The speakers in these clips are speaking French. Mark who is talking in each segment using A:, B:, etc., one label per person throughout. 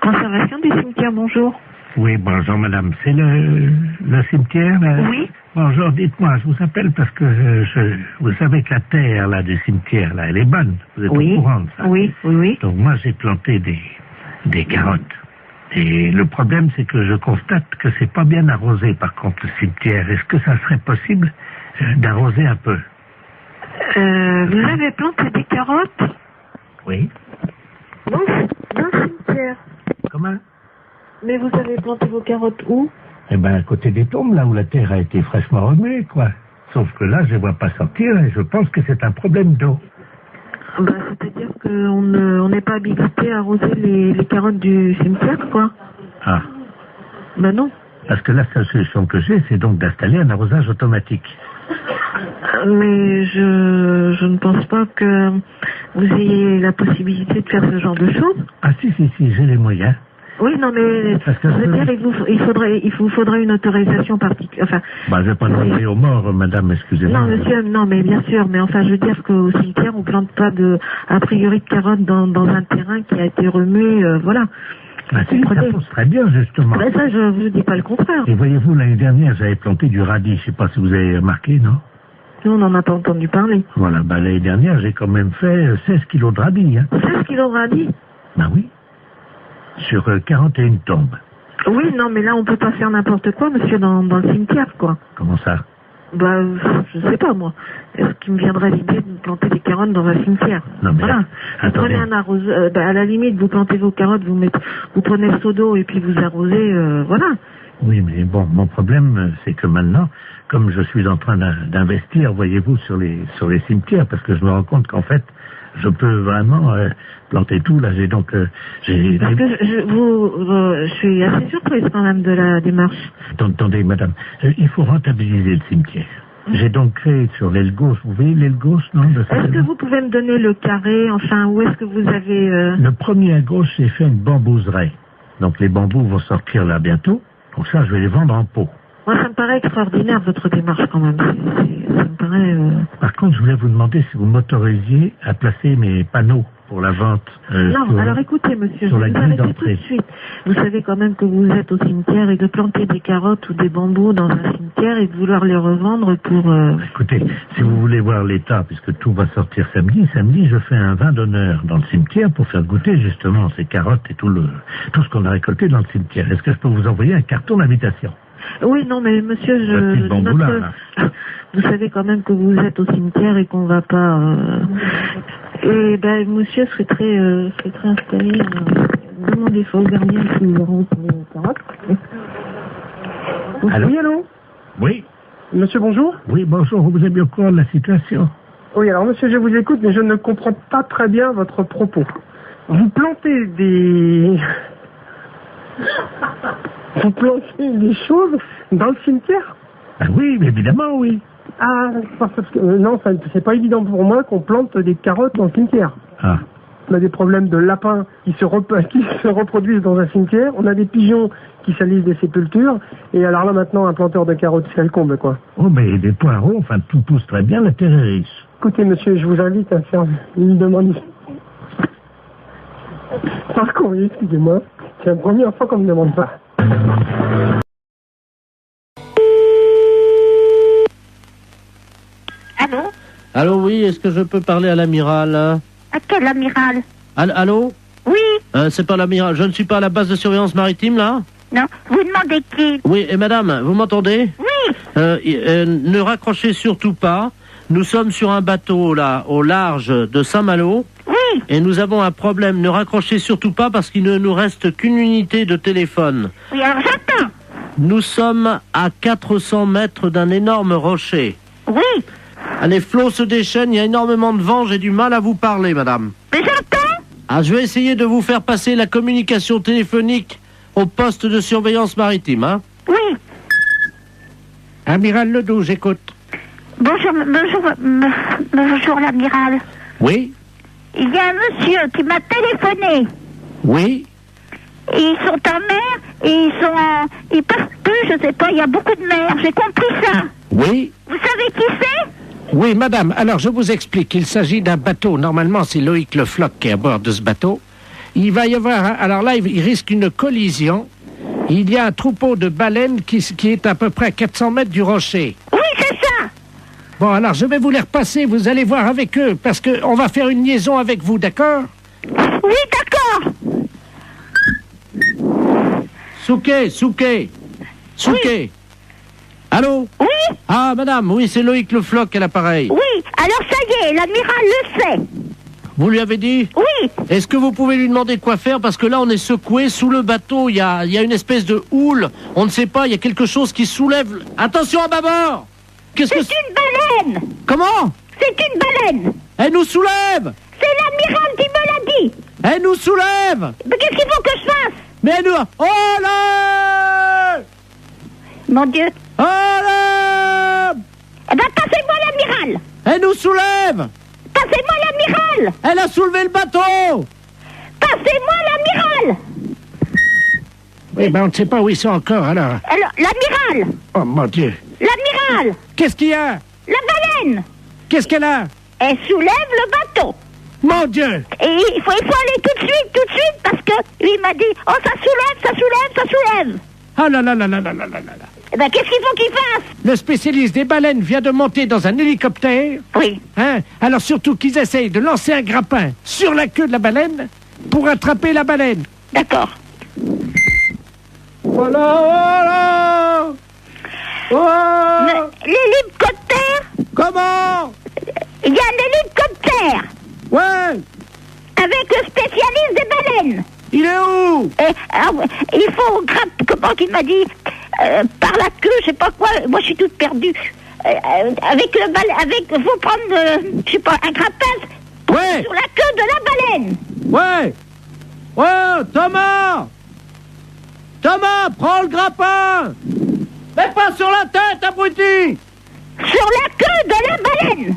A: Conservation des cimetières, bonjour.
B: Oui, bonjour madame. C'est le cimetière là?
A: Oui.
B: Bonjour, dites-moi, je vous appelle parce que vous savez que la terre là, du cimetière, là, elle est bonne. Vous êtes
A: Oui.
B: au courant de ça?
A: Oui, oui, oui.
B: Donc moi j'ai planté des carottes. Et le problème c'est que je constate que c'est pas bien arrosé par contre le cimetière. Est-ce que ça serait possible d'arroser un peu?
A: Vous avez planté des carottes
B: Oui.
A: dans le cimetière.
B: Comment?
A: Mais vous avez planté vos carottes où?
B: Eh ben à côté des tombes, là où la terre a été fraîchement remuée, quoi. Sauf que là, je ne vois pas sortir et je pense que c'est un problème d'eau.
A: Bah, c'est-à-dire qu'on n'est pas habilité à arroser les carottes du cimetière, quoi.
B: Ah.
A: Bah non.
B: Parce que la seule solution que j'ai, c'est donc d'installer un arrosage automatique.
A: Mais je ne pense pas que vous ayez la possibilité de faire ce genre de choses.
B: Ah si, j'ai les moyens.
A: Oui, non, mais
B: Parce que
A: je veux dire, il vous faudrait une autorisation particulière. Enfin,
B: bah, je vais pas demander aux morts, madame, excusez-moi.
A: non, monsieur, non, mais bien sûr, mais enfin, je veux dire qu'au cimetière, on plante pas a priori de carottes dans un terrain qui a été remué, voilà.
B: Ah si, ça pousse très bien, justement.
A: Ben ça, je vous dis pas le contraire.
B: Et voyez-vous, l'année dernière, j'avais planté du radis, je sais pas si vous avez remarqué, non?
A: Nous, on n'en a pas entendu parler.
B: Voilà, bah l'année dernière, j'ai quand même fait 16 kilos de radis, hein.
A: 16 kilos de radis?
B: Ben oui. Sur 41 tombes.
A: Oui, non, mais là, on peut pas faire n'importe quoi, monsieur, dans le cimetière, quoi.
B: Comment ça?
A: Bah, je sais pas, moi. Est-ce qu'il me viendrait l'idée de planter des carottes dans un cimetière?
B: Non, mais
A: voilà. Vous
B: attendez.
A: prenez un arroseur, à la limite, vous plantez vos carottes, vous prenez le seau d'eau et puis vous arrosez, voilà.
B: Oui, mais bon, mon problème, c'est que maintenant, comme je suis en train d'investir, voyez-vous, sur les cimetières, parce que je me rends compte qu'en fait, je peux vraiment planter tout. Là, j'ai donc...
A: Parce que je suis assez surprise quand même de la démarche.
B: Attendez, madame, il faut rentabiliser le cimetière. J'ai donc créé sur l'aile gauche, vous voyez l'aile gauche, non?
A: Est-ce que vous pouvez me donner le carré, enfin, où est-ce que vous avez...
B: Le premier à gauche, j'ai fait une bambouserie. Donc les bambous vont sortir là bientôt. Donc ça, je vais les vendre en pot.
A: Moi, ça me paraît extraordinaire, votre démarche, quand même. Ça me paraît...
B: Par contre, je voulais vous demander si vous m'autorisiez à placer mes panneaux pour la vente.
A: Non, alors écoutez, monsieur, je
B: sur
A: vais
B: la
A: vous
B: grille
A: arrêter tout de
B: d'entrée.
A: suite. Vous savez quand même que vous êtes au cimetière et de planter des carottes ou des bambous dans un cimetière et de vouloir les revendre pour...
B: Écoutez, si vous voulez voir l'état, puisque tout va sortir samedi, je fais un vin d'honneur dans le cimetière pour faire goûter justement ces carottes et tout ce qu'on a récolté dans le cimetière. Est-ce que je peux vous envoyer un carton d'invitation?
A: Oui, non, mais monsieur,
B: petit bambou là.
A: vous savez quand même que vous êtes au cimetière et qu'on va pas... Et ben, monsieur serait très installé. Demandez fois au gardien si nous aurons les carottes.
B: Allô?
C: Oui, allô?
B: Oui.
C: Monsieur, bonjour?
B: Oui, bonjour, vous êtes bien au courant de la situation?
C: Oui, alors monsieur, je vous écoute, mais je ne comprends pas très bien votre propos. Vous plantez des... Vous plantez des choses dans le cimetière?
B: Ah oui, évidemment, oui.
C: Ah, parce que... non, c'est pas évident pour moi qu'on plante des carottes dans le cimetière.
B: Ah.
C: On a des problèmes de lapins qui se reproduisent dans un cimetière. On a des pigeons qui salissent des sépultures. Et alors là, maintenant, un planteur de carottes, c'est le comble, quoi.
B: Oh, mais des poireaux, enfin, tout pousse très bien, la terre est riche.
C: Écoutez, monsieur, je vous invite à faire une demande. Par contre, excusez-moi, c'est la première fois qu'on me demande ça.
D: Allô?
E: Allô, oui, est-ce que je peux parler à l'amiral?
D: À quel amiral?
E: Allô?
D: Oui?
E: C'est pas l'amiral, je ne suis pas à la base de surveillance maritime, là?
D: Non, vous demandez qui?
E: Oui, et madame, vous m'entendez?
D: Oui.
E: Ne raccrochez surtout pas. Nous sommes sur un bateau, là, au large de Saint-Malo.
D: Oui.
E: Et nous avons un problème. Ne raccrochez surtout pas parce qu'il ne nous reste qu'une unité de téléphone.
D: Oui, alors j'attends.
E: Nous sommes à 400 mètres d'un énorme rocher.
D: Oui.
E: Les flots se déchaînent, il y a énormément de vent, j'ai du mal à vous parler, madame.
D: Mais j'entends.
E: Ah, je vais essayer de vous faire passer la communication téléphonique au poste de surveillance maritime, hein?
D: Oui.
E: Amiral Ledoux, j'écoute.
D: Bonjour l'amiral.
E: Oui?
D: Il y a un monsieur qui m'a téléphoné.
E: Oui?
D: Ils sont en mer et ils peuvent plus, je sais pas, il y a beaucoup de mer, j'ai compris ça.
E: Oui?
D: Vous savez qui c'est?
F: Oui, madame, alors je vous explique. Il s'agit d'un bateau. Normalement, c'est Loïc Le Floch qui est à bord de ce bateau. Il va y avoir... Alors là, il risque une collision. Il y a un troupeau de baleines qui est à peu près à 400 mètres du rocher.
D: Oui, c'est ça.
F: Bon, alors je vais vous les repasser. Vous allez voir avec eux, parce qu'on va faire une liaison avec vous, d'accord?
D: Oui, d'accord.
E: Souquet.
D: Oui.
E: Allô?
D: Oui,
E: Ah, madame, oui, c'est Loïc Le Floch à l'appareil.
D: oui. Alors ça y est, l'amiral le sait.
E: Vous lui avez dit?
D: Oui.
E: Est-ce que vous pouvez lui demander quoi faire? Parce que là, on est secoué. Sous le bateau, il y a une espèce de houle. On ne sait pas, il y a quelque chose qui soulève... Attention à bâbord! Qu'est-ce que
D: C'est une baleine.
E: Comment?
D: C'est une baleine.
E: Elle nous soulève!
D: C'est l'amiral qui me l'a dit.
E: Elle nous soulève!
D: Mais qu'est-ce qu'il faut que je fasse?
E: Mais elle nous... Oh là!
D: Mon Dieu.
E: Oh là!
D: Eh ben, passez-moi l'amiral.
E: Elle nous soulève!
D: Passez-moi l'amiral.
E: Elle a soulevé le bateau!
D: Passez-moi l'amiral.
F: Oui, ben on ne sait pas où ils sont encore, alors.
D: Alors, l'amiral.
F: Oh, mon Dieu.
D: L'amiral.
F: Qu'est-ce qu'il y a?
D: La baleine.
F: Qu'est-ce qu'elle a?
D: Elle soulève le bateau.
F: Mon Dieu!
D: Et il faut aller tout de suite, parce que lui il m'a dit, oh, ça soulève.
F: Ah là là là là là là là là.
D: Eh ben, qu'est-ce qu'il faut qu'il fasse?
F: Le spécialiste des baleines vient de monter dans un hélicoptère.
D: Oui.
F: Hein? Alors surtout qu'ils essayent de lancer un grappin sur la queue de la baleine pour attraper la baleine.
D: D'accord.
E: Voilà! Oh!
D: Mais l'hélicoptère,
E: Comment?
D: il y a un hélicoptère
E: Ouais!
D: avec le spécialiste des baleines.
E: Il est où?
D: Et, alors, il faut comment il m'a dit, par la queue, je sais pas quoi, moi je suis toute perdue. Avec le faut prendre, je sais pas, un grappin
E: Ouais!
D: sur la queue de la baleine.
E: Ouais! Oh, Thomas! Thomas, prends le grappin! Mais pas sur la tête, abruti!
D: Sur la queue de la baleine.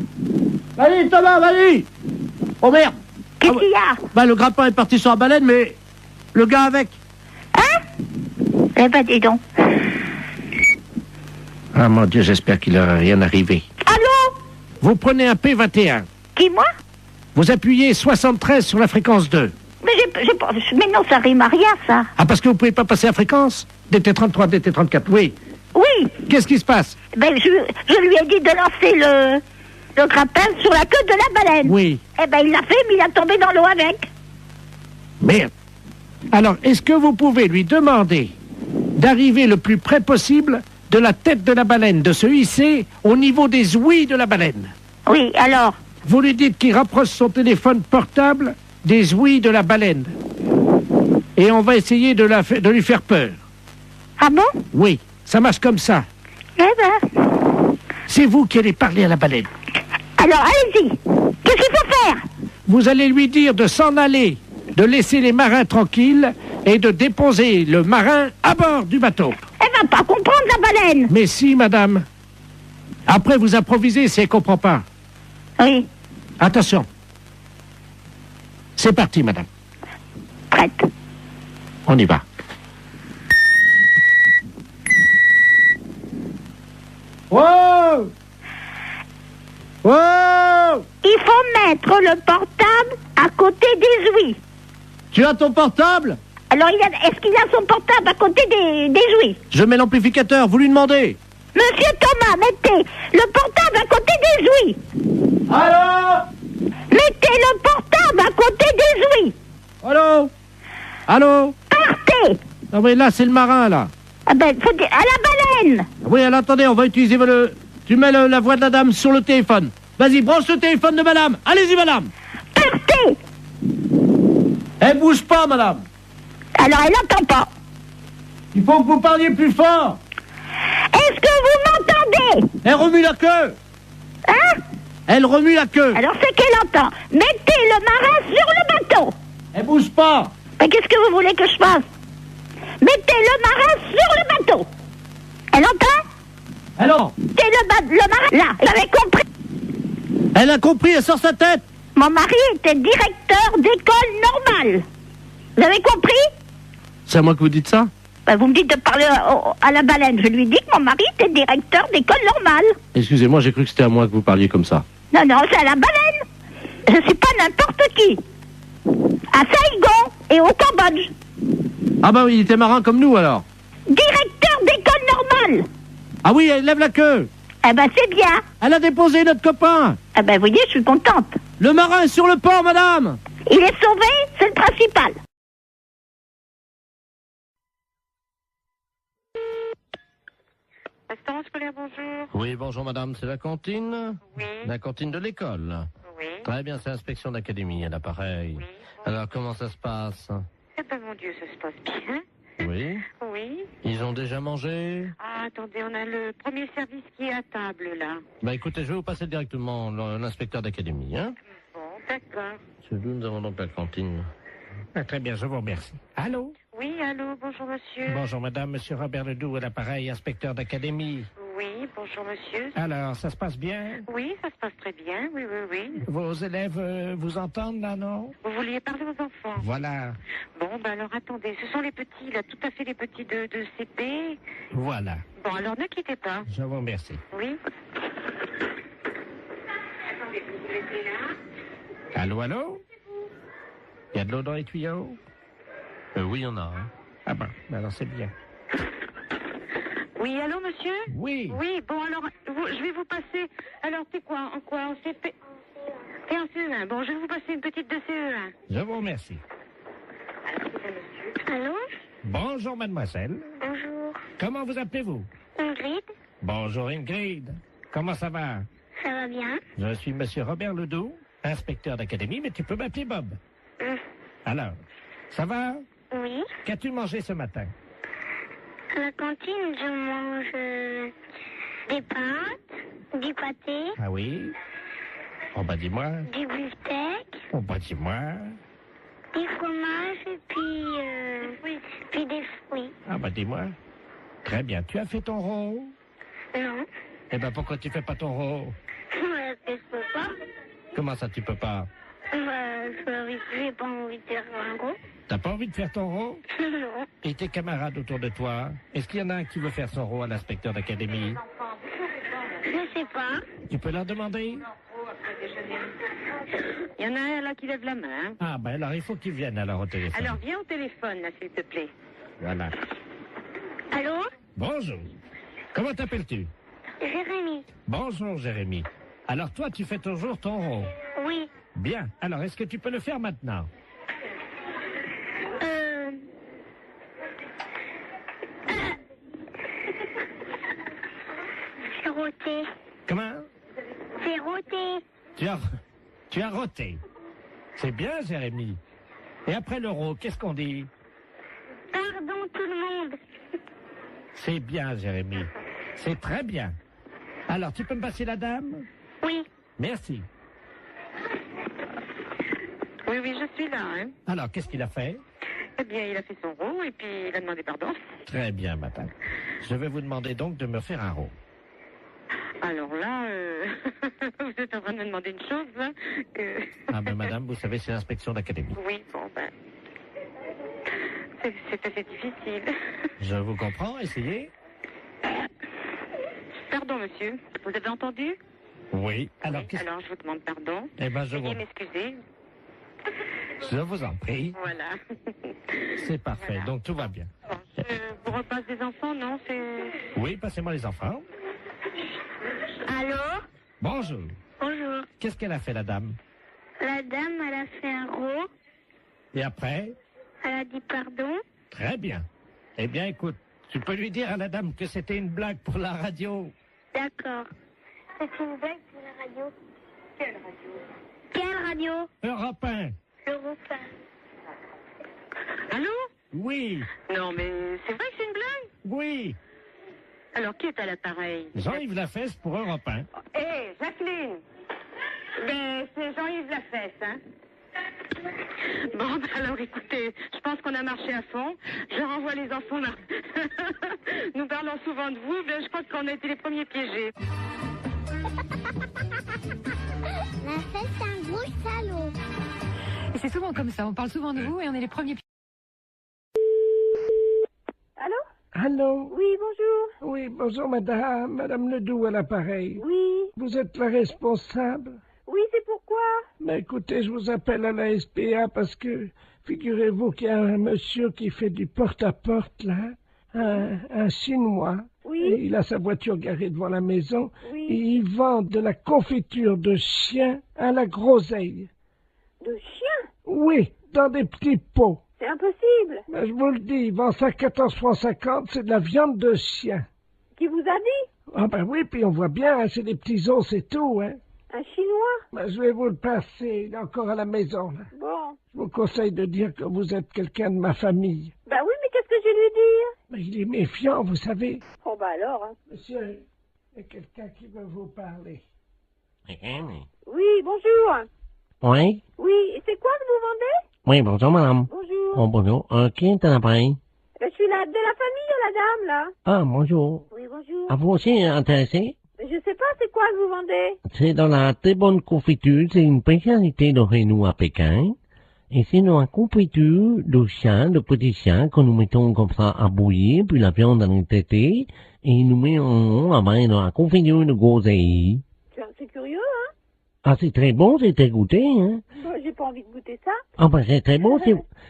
E: Vas-y, Thomas, vas-y! Oh merde!
D: Qu'est-ce
E: Ah ouais.
D: qu'il y a?
E: Bah, le grappin est parti sur la baleine, mais le gars avec.
D: Hein? Eh ben, dis donc.
F: Ah mon Dieu, j'espère qu'il n'aura rien arrivé.
D: Allô?
F: Vous prenez un P21.
D: Qui, moi?
F: Vous appuyez 73 sur la fréquence 2.
D: Mais j'ai pas... Mais non, ça rime à rien, ça.
F: Ah, parce que vous pouvez pas passer la fréquence? DT33, DT34, oui.
D: Oui.
F: Qu'est-ce qui se passe?
D: Ben, je lui ai dit de lancer le grappin sur la queue de la baleine.
F: Oui.
D: Eh ben, il l'a fait, mais il a tombé dans l'eau avec.
F: Merde. Alors, est-ce que vous pouvez lui demander d'arriver le plus près possible de la tête de la baleine, de se hisser au niveau des ouïes de la baleine?
D: Oui, alors?
F: Vous lui dites qu'il rapproche son téléphone portable des ouïes de la baleine. Et on va essayer de lui faire peur.
D: Ah bon?
F: Oui, ça marche comme ça.
D: Eh ben...
F: C'est vous qui allez parler à la baleine.
D: Alors, allez-y. Qu'est-ce qu'il faut faire?
F: Vous allez lui dire de s'en aller, de laisser les marins tranquilles et de déposer le marin à bord du bateau.
D: Elle va pas comprendre, la baleine.
F: Mais si, madame. Après, vous improvisez si elle comprend pas.
D: Oui,
F: Attention. C'est parti, madame.
D: prête.
F: On y va.
E: Wow! Wow!
D: Il faut mettre le portable à côté des ouïes.
E: Tu as ton portable?
D: Alors, est-ce qu'il a son portable à côté des ouïes?
E: Je mets l'amplificateur, vous lui demandez.
D: Monsieur Thomas, mettez le portable à côté des ouïes.
E: Allô?
D: Mettez le portable à côté des ouïes.
E: Allô? Allô?
D: Partez.
E: Ah oui, là, c'est le marin, là.
D: Ah ben, faut dire, à la baleine.
E: Oui, alors attendez, on va utiliser Tu mets la voix de la dame sur le téléphone. Vas-y, branche le téléphone de madame. Allez-y, madame.
D: Partez.
E: Elle bouge pas, madame.
D: Alors, elle n'entend pas.
E: Il faut que vous parliez plus fort.
D: Est-ce que vous m'entendez?
E: Elle remue la queue.
D: Hein?
E: Elle remue la queue.
D: Alors, c'est qu'elle entend. Mettez le marin sur le bateau.
E: Elle bouge pas.
D: Mais qu'est-ce que vous voulez que je fasse? Mettez le marin sur le bateau. Elle entend?
E: Alors,
D: Mettez le marin là. Vous avez compris?
E: elle a compris, elle sort sa tête.
D: Mon mari était directeur d'école normale. Vous avez compris?
E: C'est à moi que vous dites ça?
D: Ben, vous me dites de parler à la baleine. Je lui dis que mon mari était directeur d'école normale.
E: Excusez-moi, j'ai cru que c'était à moi que vous parliez comme ça.
D: Non, non, c'est à la baleine. Je suis pas n'importe qui. À Saigon et au Cambodge.
E: Ah bah oui, il était marin comme nous alors.
D: Directeur d'école normale.
E: Ah oui, elle lève la queue.
D: Eh ben, c'est bien.
E: Elle a déposé notre copain.
D: Eh ben, vous voyez, je suis contente.
E: Le marin est sur le port, madame.
D: Il est sauvé, c'est le principal.
G: Restaurant scolaire, bonjour.
E: Oui, bonjour madame, c'est la cantine?
G: Oui.
E: La cantine de l'école.
G: Oui.
E: Très bien, c'est l'inspection d'académie, à l'appareil.
G: Oui.
E: Alors, comment ça se passe?
G: Eh ben, mon Dieu, ça se passe bien.
E: Oui.
G: Oui.
E: Ils ont déjà mangé?
G: Ah, attendez, on a le premier service qui est à table, là.
E: Bah écoutez, je vais vous passer directement l'inspecteur d'académie, hein?
G: Bon, d'accord.
E: C'est d'où nous avons donc la cantine.
F: Ah, très bien, je vous remercie. Allô?
G: Oui, allô, bonjour, monsieur.
F: Bonjour madame, monsieur Robert Ledoux à l'appareil, inspecteur d'académie.
G: Oui, bonjour, monsieur.
F: Alors, ça se passe bien?
G: Oui, ça se passe très bien, oui, oui, oui.
F: Vos élèves vous entendent là, non?
G: Vous vouliez parler aux enfants?
F: Voilà,
G: Bon, ben alors, attendez, ce sont les petits, là, tout à fait les petits de CP.
F: voilà.
G: Bon, alors, ne quittez pas.
F: Je vous remercie.
G: Oui. Attendez, vous vous laissez là.
F: Allô, allô? Il y a de l'eau dans les tuyaux?
E: Oui, il y en a, hein.
F: Ah ben, alors c'est bien.
G: Oui, allô, monsieur?
F: Oui.
G: Oui, bon, alors, je vais vous passer. Alors, t'es quoi? En quoi? En CP? T'es en CE1. Bon, je vais vous passer une petite de CE1.
F: Je vous remercie.
G: Allô?
F: Bonjour mademoiselle.
G: Bonjour.
F: Comment vous appelez-vous?
G: Ingrid?
F: Bonjour Ingrid. Comment ça va?
G: Ça va bien?
F: Je suis monsieur Robert Ledoux, inspecteur d'académie, mais tu peux m'appeler Bob. Alors, ça va?
G: Oui.
F: Qu'as-tu mangé ce matin?
G: À la cantine, je mange des pâtes, du pâté,
F: Ah oui? Oh bah dis-moi.
G: du beefsteak,
F: Oh bah dis-moi.
G: du fromage et puis des fruits.
F: Ah bah dis-moi. Très bien. Tu as fait ton rot?
G: Non.
F: Eh ben pourquoi tu fais pas ton rot?
G: Je peux pas.
F: Comment ça tu peux pas?
G: J'ai pas envie de faire un gros.
F: T'as pas envie de faire ton rot?
G: Non.
F: Et tes camarades autour de toi? Est-ce qu'il y en a un qui veut faire son rot à l'inspecteur d'académie?
G: Je sais pas.
F: Tu peux leur demander?
G: Il y en a un là qui lève la main.
F: Ah ben alors il faut qu'ils viennent alors au téléphone.
G: Alors viens au téléphone là, s'il te plaît.
F: Voilà.
G: Allô?
F: Bonjour. Comment t'appelles-tu?
G: Jérémy.
F: Bonjour Jérémy. Alors toi tu fais toujours ton rot?
G: Oui.
F: Bien. Alors est-ce que tu peux le faire maintenant?
G: C'est roté.
F: Comment?
G: C'est roté.
F: Tu as roté. C'est bien Jérémy. Et après le rot, qu'est-ce qu'on dit?
G: Pardon tout le monde.
F: C'est bien Jérémy. C'est très bien. Alors tu peux me passer la dame?
G: Oui.
F: Merci.
G: Oui, oui, je suis là. Hein.
F: Alors qu'est-ce qu'il a fait?
G: Eh bien, il a fait son rot et puis il a demandé pardon.
F: Très bien madame. Je vais vous demander donc de me faire un rot.
G: Alors là, vous êtes en train de me demander une chose, là, que...
F: Ah ben madame, vous savez, c'est l'inspection d'académie.
G: Oui, bon, ben... C'est assez difficile.
F: Je vous comprends, essayez.
G: Pardon, monsieur. Vous avez entendu?
F: Oui. Alors,
G: Oui, alors je vous demande pardon.
F: Eh ben,
G: Veuillez m'excuser.
F: Je vous en prie.
G: Voilà.
F: C'est parfait,
G: Voilà.
F: donc tout va bien.
G: Bon, je vous repasse des enfants, non? C'est...
F: Oui, passez-moi les enfants.
G: Allô?
F: Bonjour.
G: Bonjour.
F: Qu'est-ce qu'elle a fait, la dame?
G: La dame, elle a fait un rot.
F: Et après?
G: Elle a dit pardon.
F: Très bien. Eh bien, écoute, tu peux lui dire à la dame que c'était une blague pour la radio.
G: D'accord. C'est une blague pour la radio. Quelle radio? Quelle radio?
F: Europe 1.
G: Europe 1. Allô?
F: Oui.
G: Non, mais c'est vrai que c'est une blague?
F: Oui.
G: Alors, qui est à l'appareil?
F: Jean-Yves Lafesse pour Europe 1.
G: Hé, Jacqueline! Mais c'est Jean-Yves Lafesse, hein? Bon, ben alors écoutez, je pense qu'on a marché à fond. Je renvoie les enfants là. Nous parlons souvent de vous, mais je pense qu'on a été les premiers piégés.
H: Lafesse, c'est un gros salaud.
I: Et c'est souvent comme ça, on parle souvent de vous et on est les premiers.
H: Allô?
I: Allô?
G: Oui, bonjour.
I: Oui, bonjour madame. Madame Ledoux à l'appareil.
G: Oui.
I: Vous êtes la responsable?
G: Oui, c'est pourquoi?
I: Mais écoutez, je vous appelle à la SPA parce que, figurez-vous qu'il y a un monsieur qui fait du porte-à-porte, là. Un Chinois.
G: Oui.
I: Et il a sa voiture garée devant la maison.
G: Oui.
I: Et il vend de la confiture de chien à la groseille.
G: De chien?
I: Oui, dans des petits pots.
G: C'est impossible.
I: Mais je vous le dis, il vend ça 14,50 francs, c'est de la viande de chien.
G: Qui vous a dit?
I: Ah ben oui, puis on voit bien, hein, c'est des petits os, c'est tout, hein.
G: Un Chinois?
I: Ben, je vais vous le passer, il est encore à la maison, là.
G: Bon.
I: Je vous conseille de dire que vous êtes quelqu'un de ma famille.
G: Ben oui, mais qu'est-ce que je vais lui dire?
I: Mais il est méfiant, vous savez.
G: Oh bah alors, hein.
I: Monsieur, il y a quelqu'un qui veut vous parler.
G: Oui, bonjour.
J: Oui?
G: Oui, et c'est quoi que vous vendez?
J: Oui, bonjour, madame.
G: Bonjour.
J: Oh, bonjour. Qui est à l'appareil?
G: Je suis de la famille, la dame, là.
J: Ah, bonjour.
G: Oui, bonjour.
J: À vous aussi intéressé?
G: Je sais pas, c'est quoi que vous vendez?
J: C'est dans la très bonne confiture. C'est une spécialité de chez nous à Pékin. Et c'est dans la confiture de chien, de petits chiens, que nous mettons comme ça à bouillir, puis la viande en est traitée, et nous mettons dans la confiture de groseille.
G: C'est curieux, hein?
J: Ah, c'est très bon, c'est très goûté, hein?
G: Bon, j'ai pas envie de goûter ça.
J: Ah, ben, c'est très bon.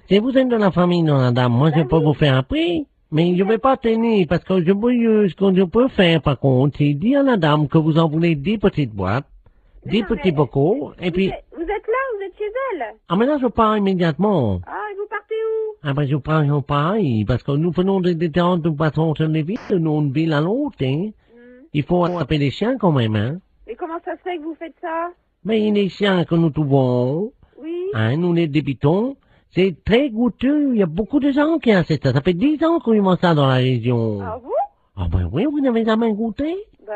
J: Si vous êtes de la famille de la dame, moi, je peux vous faire un prix. Mais je vais pas tenir, parce que ce que je peux faire, par contre, c'est dire à la dame que vous en voulez 10 petites boîtes, 10 petits bocaux, et puis...
G: Vous êtes là, vous êtes chez elle?
J: Ah, mais là, je pars immédiatement.
G: Ah, et vous partez où?
J: Ah, ben, je pars pareil, parce que nous faisons des différentes façons sur les villes, de une ville à l'autre, hein. Il faut attraper les chiens quand même, hein.
G: Mais comment ça se fait que vous faites ça?
J: Mais les chiens que nous trouvons,
G: Oui.
J: hein, nous les débitons, c'est très goûteux. Il y a beaucoup de gens qui achètent ça. Ça fait 10 ans qu'on y mange ça dans la région.
G: Ah vous?
J: Ah ben oui, vous n'avez jamais goûté?
G: Ben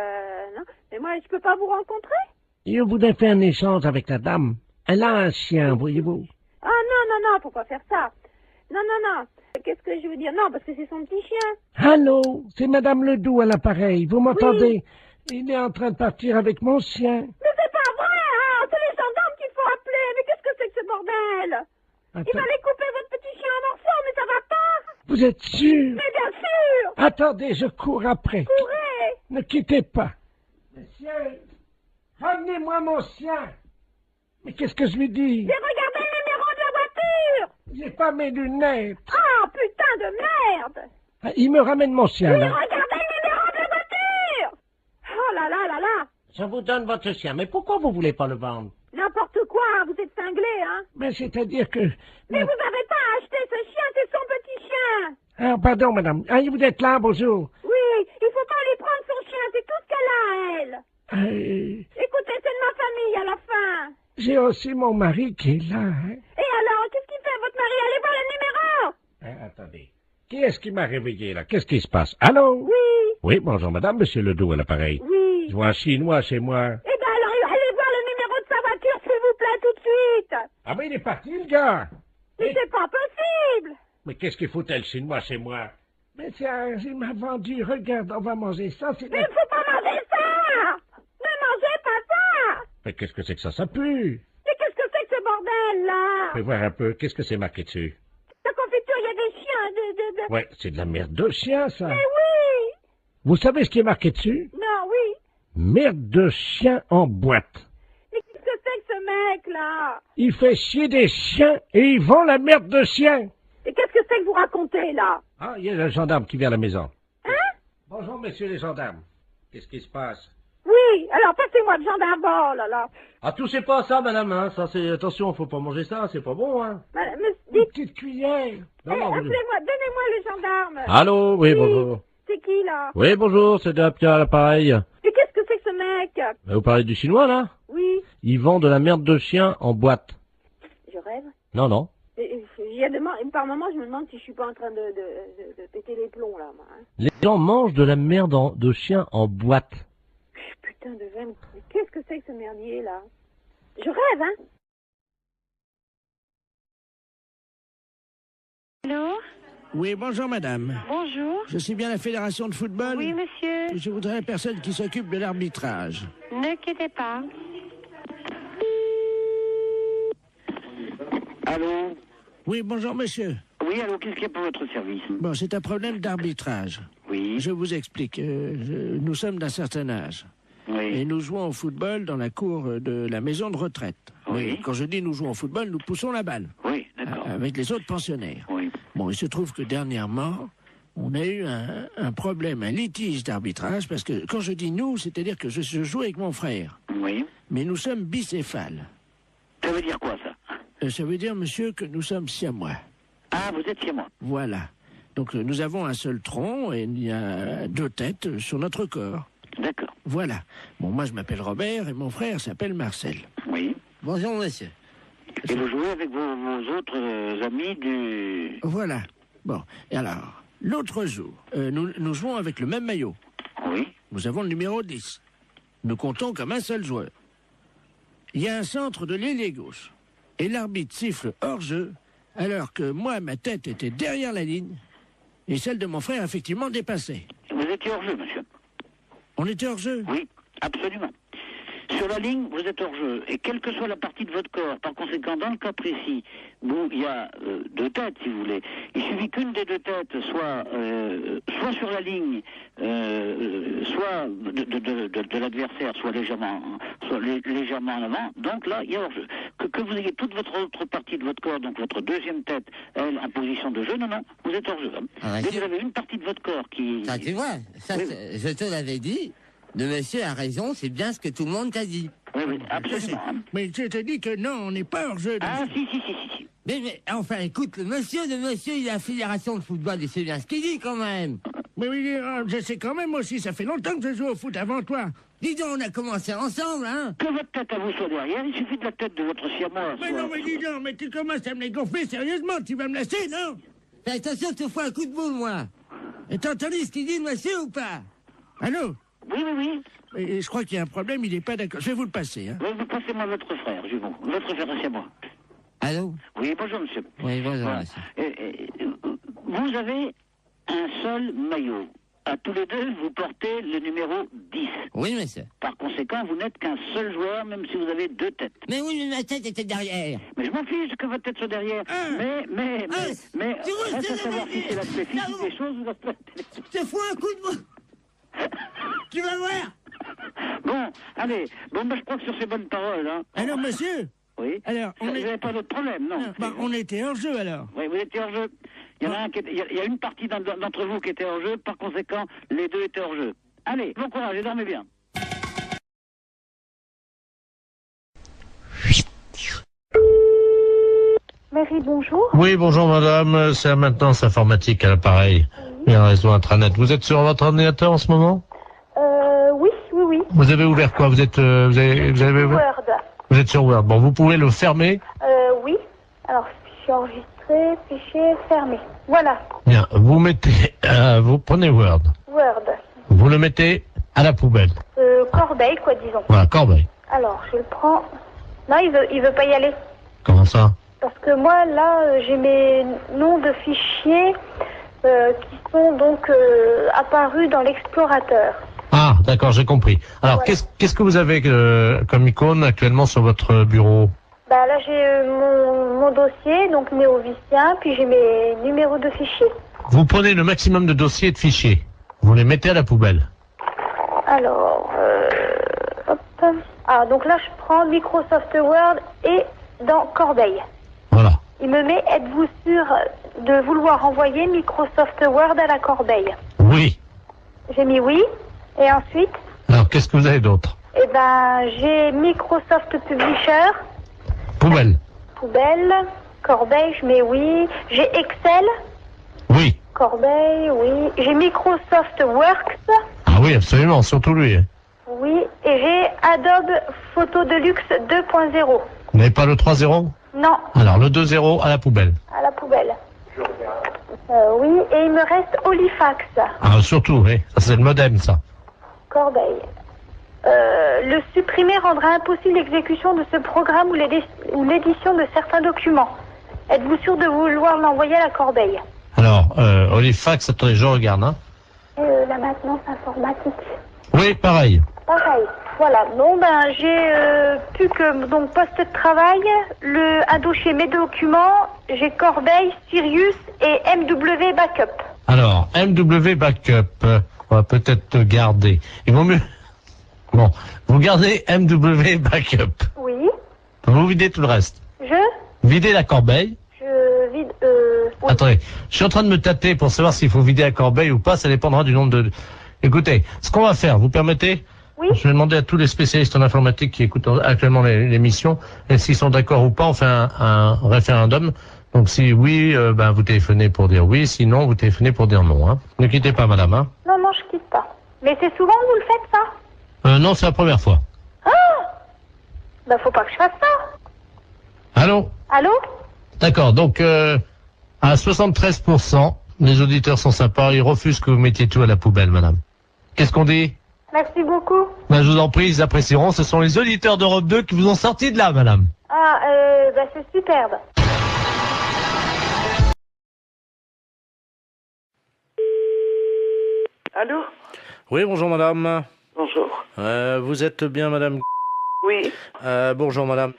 G: non. Mais moi, je peux pas vous rencontrer?
J: Je voudrais faire un échange avec la dame. Elle a un chien, voyez-vous.
G: Ah non, faut pas faire ça. Non. Qu'est-ce que je veux dire? Non, parce que c'est son petit chien.
I: Allô, c'est Madame Ledoux à l'appareil, vous m'entendez? Il est en train de partir avec mon chien.
G: Mais c'est pas vrai, hein! C'est les gendarmes qu'il faut appeler. Mais qu'est-ce que c'est que ce bordel? Il va aller couper votre petit chien en morceaux, mais ça va pas!
I: Vous êtes sûr?
G: Mais bien sûr!
I: Attendez, je cours après.
G: Courez!
I: Ne quittez pas. Monsieur, ramenez-moi mon chien. Mais qu'est-ce que je lui dis?
G: J'ai regardé le numéro de la voiture!
I: J'ai pas mes lunettes.
G: Ah, putain de merde!
I: Ah, il me ramène mon chien,
G: J'ai
I: là.
G: regardé le numéro de la voiture! Oh là là là là!
J: Je vous donne votre chien, mais pourquoi vous voulez pas le vendre?
G: N'importe quoi, vous êtes cinglé, hein?
I: Mais c'est-à-dire que...
G: Mais vous n'avez pas acheté ce chien, c'est son petit chien!
I: Ah, pardon, madame. Ah, vous êtes là, bonjour.
G: Oui, il faut pas lui prendre son chien, c'est tout ce qu'elle a, elle! Écoutez, c'est de ma famille, à la fin!
I: J'ai aussi mon mari qui est là, hein.
G: Et alors, qu'est-ce qu'il fait, votre mari? Allez voir le numéro!
B: Attendez. Qui est-ce qui m'a réveillé, là? Qu'est-ce qui se passe? Allô?
G: Oui!
B: Oui, bonjour, madame, monsieur Ledoux à l'appareil.
G: Oui!
B: Je vois un Chinois chez moi.
G: Eh ben alors, allez voir le numéro de sa voiture, s'il vous plaît, tout de suite!
B: Ah, mais il est parti, le gars!
G: Mais c'est pas possible!
B: Mais qu'est-ce qu'il foutait, le Chinois, chez moi?
I: Mais tiens, il m'a vendu. Regarde, on va manger ça.
G: Mais il faut pas manger ça! Ne mangez pas ça!
B: Mais qu'est-ce que c'est que ça pue?
G: Mais qu'est-ce que c'est que ce bordel, là?
B: Fais voir un peu, qu'est-ce que c'est marqué dessus?
G: La confiture, il y a des chiens,
B: Ouais, c'est de la merde de chien, ça.
G: Mais oui!
I: Vous savez ce qui est marqué dessus?
G: Non, oui!
I: Merde de chien en boîte.
G: Mais qu'est-ce que c'est que ce mec-là?
I: Il fait chier des chiens et il vend la merde de chien.
G: Et qu'est-ce que c'est que vous racontez, là?
B: Ah, il y a le gendarme qui vient à la maison.
G: Hein?
B: Bonjour, messieurs les gendarmes. Qu'est-ce qui se passe?
G: Oui, alors passez-moi le gendarme, oh là là.
J: Ah, touchez pas à ça, madame, hein. Ça, c'est... Attention, faut pas manger ça, c'est pas bon, hein.
G: Mais
I: Une
G: dites,
I: petite cuillère.
G: appelez-moi, donnez-moi le gendarme.
J: Allô? Oui, bonjour.
G: C'est qui, là?
J: Oui, bonjour, c'est Pierre à l'appareil.
G: Et qu'est-ce que c'est que ce mec?
J: Vous parlez du chinois, là?
G: Oui.
J: Il vend de la merde de chien en boîte.
G: Je rêve.
J: Non.
G: Par moment, je me demande si je suis pas en train de péter les plombs, là, moi. Hein.
J: Les gens mangent de la merde de chien en boîte.
G: Putain de veine. Mais qu'est-ce que c'est que ce merdier, là? Je rêve, hein?
F: Allô? Oui, bonjour madame.
K: Bonjour.
F: Je suis bien la fédération de football.
K: Oui, monsieur.
F: Je voudrais la personne qui s'occupe de l'arbitrage.
K: Ne quittez pas.
F: Allô? Oui, bonjour monsieur.
K: Oui, Oui, alors qu'est-ce qu'il y a pour votre service?
F: Bon, c'est un problème d'arbitrage.
K: Oui.
F: Je vous explique. Nous sommes d'un certain âge.
K: Oui.
F: Et nous jouons au football dans la cour de la maison de retraite.
K: Oui.
F: Mais quand je dis nous jouons au football, nous poussons la balle.
K: Oui, d'accord.
F: Avec les autres pensionnaires.
K: Oui.
F: Bon, il se trouve que dernièrement, on a eu un problème, un litige d'arbitrage, parce que quand je dis nous, c'est-à-dire que je joue avec mon frère.
K: Oui.
F: Mais nous sommes bicéphales.
K: Ça veut dire quoi, ça?
F: Ça veut dire, monsieur, que nous sommes siamois.
K: Ah, vous êtes chez moi.
F: Voilà. Donc nous avons un seul tronc et il y a 2 têtes sur notre corps.
K: D'accord.
F: Voilà. Bon, moi je m'appelle Robert et mon frère s'appelle Marcel.
K: Oui.
J: Bonjour, monsieur.
K: Et vous jouez avec vos autres amis du...
F: Voilà. Bon, et alors, l'autre jour, nous jouons avec le même maillot.
K: Oui.
F: Nous avons le numéro 10. Nous comptons comme un seul joueur. Il y a un centre de l'ailier gauche. Et l'arbitre siffle hors-jeu, alors que moi, ma tête était derrière la ligne, et celle de mon frère, effectivement, dépassait.
K: Vous étiez hors-jeu, monsieur?
F: On était hors-jeu?
K: Oui, absolument. Sur la ligne, vous êtes hors-jeu. Et quelle que soit la partie de votre corps, par conséquent, dans le cas précis, où il y a 2 têtes, si vous voulez, il suffit qu'une des 2 têtes soit sur la ligne, soit de l'adversaire, soit légèrement en avant. Donc là, il y a hors-jeu. Que vous ayez toute votre autre partie de votre corps, donc votre deuxième tête, elle, en position de jeu, non, vous êtes hors-jeu.
J: Ah,
K: mais vous avez une partie de votre corps qui...
J: Ça, tu vois, ça,
K: oui.
J: Je te l'avais dit. Le monsieur a raison, c'est bien ce que tout le monde t'a dit.
K: Oui, absolument.
F: Mais je te dis que non, on n'est pas hors-jeu.
K: Ah, si.
J: Mais enfin, écoute, le monsieur, il a la fédération de football, il sait bien ce qu'il dit, quand même.
F: Mais oui, je sais quand même aussi, ça fait longtemps que je joue au foot avant toi.
J: Dis donc, on a commencé ensemble, hein.
K: Que votre tête à vous soit derrière, il suffit de la tête de votre siamois.
F: Mais non, mais dis donc, mais tu commences à me les gonfler sérieusement, tu vas me laisser, non?
J: Fais attention, je te fous un coup de boule, moi. Et t'as entendu ce qu'il dit, le monsieur, ou pas?
F: Allô?
K: Oui.
F: Et je crois qu'il y a un problème, il n'est pas d'accord. Je vais vous le passer, hein.
K: Oui, vous passez-moi votre frère, votre frère à siamois.
J: Allô?
K: Oui, bonjour, monsieur.
J: Oui, bonjour,
K: voilà.
J: monsieur.
K: Vous avez un seul maillot. À tous les deux, vous portez le numéro 10.
J: Oui, monsieur.
K: Par conséquent, vous n'êtes qu'un seul joueur, même si vous avez 2 têtes.
J: Mais oui, mais ma tête était derrière.
K: Mais je m'en fiche que votre tête soit derrière. Mais, reste à savoir si c'est l'aspect physique des choses ou l'aspect...
J: Je te fous un coup de boule. Tu vas voir.
K: Bon, allez. Bon, je crois que sur ces bonnes paroles, hein...
F: Alors, monsieur?
K: Oui.
F: Alors,
K: vous n'avez pas d'autre problème, non?
F: On était hors-jeu, alors.
K: Oui, vous étiez hors-jeu. Il y a une partie d'entre vous qui était hors-jeu, par conséquent, les 2 étaient hors-jeu. Allez, bon courage et dormez bien.
L: Mairie, bonjour.
B: Oui, bonjour madame, c'est la maintenance informatique à l'appareil. Il y a un réseau intranet. Vous êtes sur votre ordinateur en ce moment?
L: Oui.
B: Vous avez ouvert quoi? Vous avez ouvert
L: Word.
B: Vous êtes sur Word. Bon, vous pouvez le fermer?
L: Oui. Alors, fichier enregistré, fichier fermé. Voilà.
B: Bien, vous mettez, vous prenez Word.
L: Word.
B: Vous le mettez à la poubelle.
L: Corbeille, quoi, disons.
B: Voilà, corbeille.
L: Alors, je le prends. Non, il veut pas y aller.
B: Comment ça?
L: Parce que moi, là, j'ai mes noms de fichiers qui sont donc apparus dans l'explorateur.
B: Ah, d'accord, j'ai compris. Alors,
L: Voilà.
B: qu'est-ce que vous avez comme icône actuellement sur votre bureau?
L: Bah là, j'ai mon dossier, donc néovicien, puis j'ai mes numéros de fichiers.
B: Vous prenez le maximum de dossiers et de fichiers. Vous les mettez à la poubelle.
L: Alors, hop. Ah, donc là, je prends Microsoft Word et dans Corbeille.
B: Voilà.
L: Il me met, êtes-vous sûr de vouloir envoyer Microsoft Word à la Corbeille?
B: Oui.
L: J'ai mis oui. Et ensuite?
B: Alors, qu'est-ce que vous avez d'autre?
L: Eh ben, j'ai Microsoft Publisher.
B: Poubelle.
L: Poubelle. Corbeille, je mets oui. J'ai Excel.
B: Oui.
L: Corbeille, oui. J'ai Microsoft Works.
B: Ah oui, absolument, surtout lui. Hein.
L: Oui. Et j'ai Adobe Photo Deluxe 2.0.
B: Vous n'avez pas le 3.0?
L: Non.
B: Alors, le 2.0 à la poubelle.
L: À la poubelle. Oui. Et il me reste Halifax.
B: Ah, surtout, oui. Ça, c'est le modem, ça.
L: Corbeille. Le supprimer rendra impossible l'exécution de ce programme ou l'édition de certains documents. Êtes-vous sûr de vouloir l'envoyer à la Corbeille?
B: Alors, Halifax, attendez, je regarde. Hein.
L: La maintenance informatique.
B: Oui, pareil.
L: pareil. Voilà. Bon, ben, j'ai plus que donc poste de travail, un dossier mes documents, j'ai Corbeil, Sirius et MW Backup.
E: Alors, MW Backup, on va peut-être te garder. Il vaut mieux... Bon, vous gardez MW Backup.
L: Oui.
E: Vous videz tout le reste. Videz la corbeille.
L: Je vide... Oui.
E: Attendez, je suis en train de me tâter pour savoir s'il faut vider la corbeille ou pas, ça dépendra du nombre de... Écoutez, ce qu'on va faire, vous permettez?
L: Oui.
E: Je vais demander à tous les spécialistes en informatique qui écoutent actuellement l'émission, et s'ils sont d'accord ou pas, on fait un référendum. Donc si oui, ben vous téléphonez pour dire oui, sinon vous téléphonez pour dire non. Hein. Ne quittez pas, madame. Hein.
L: Non, non, je quitte pas. Mais c'est souvent que vous le faites, ça?
E: Non, c'est la première fois.
L: Ah! Ben, faut pas que je fasse ça.
E: Allô?
L: Allô?
E: D'accord, donc à 73%, les auditeurs sont sympas, ils refusent que vous mettiez tout à la poubelle, madame. Qu'est-ce qu'on dit?
L: Merci beaucoup.
E: Ben, je vous en prie, ils apprécieront. Ce sont les auditeurs d'Europe 2 qui vous ont sorti de là, madame.
L: Ah, ben c'est superbe.
M: Allô?
E: Oui, bonjour madame.
M: Bonjour.
E: Vous êtes bien madame?
M: Oui.
E: Bonjour madame.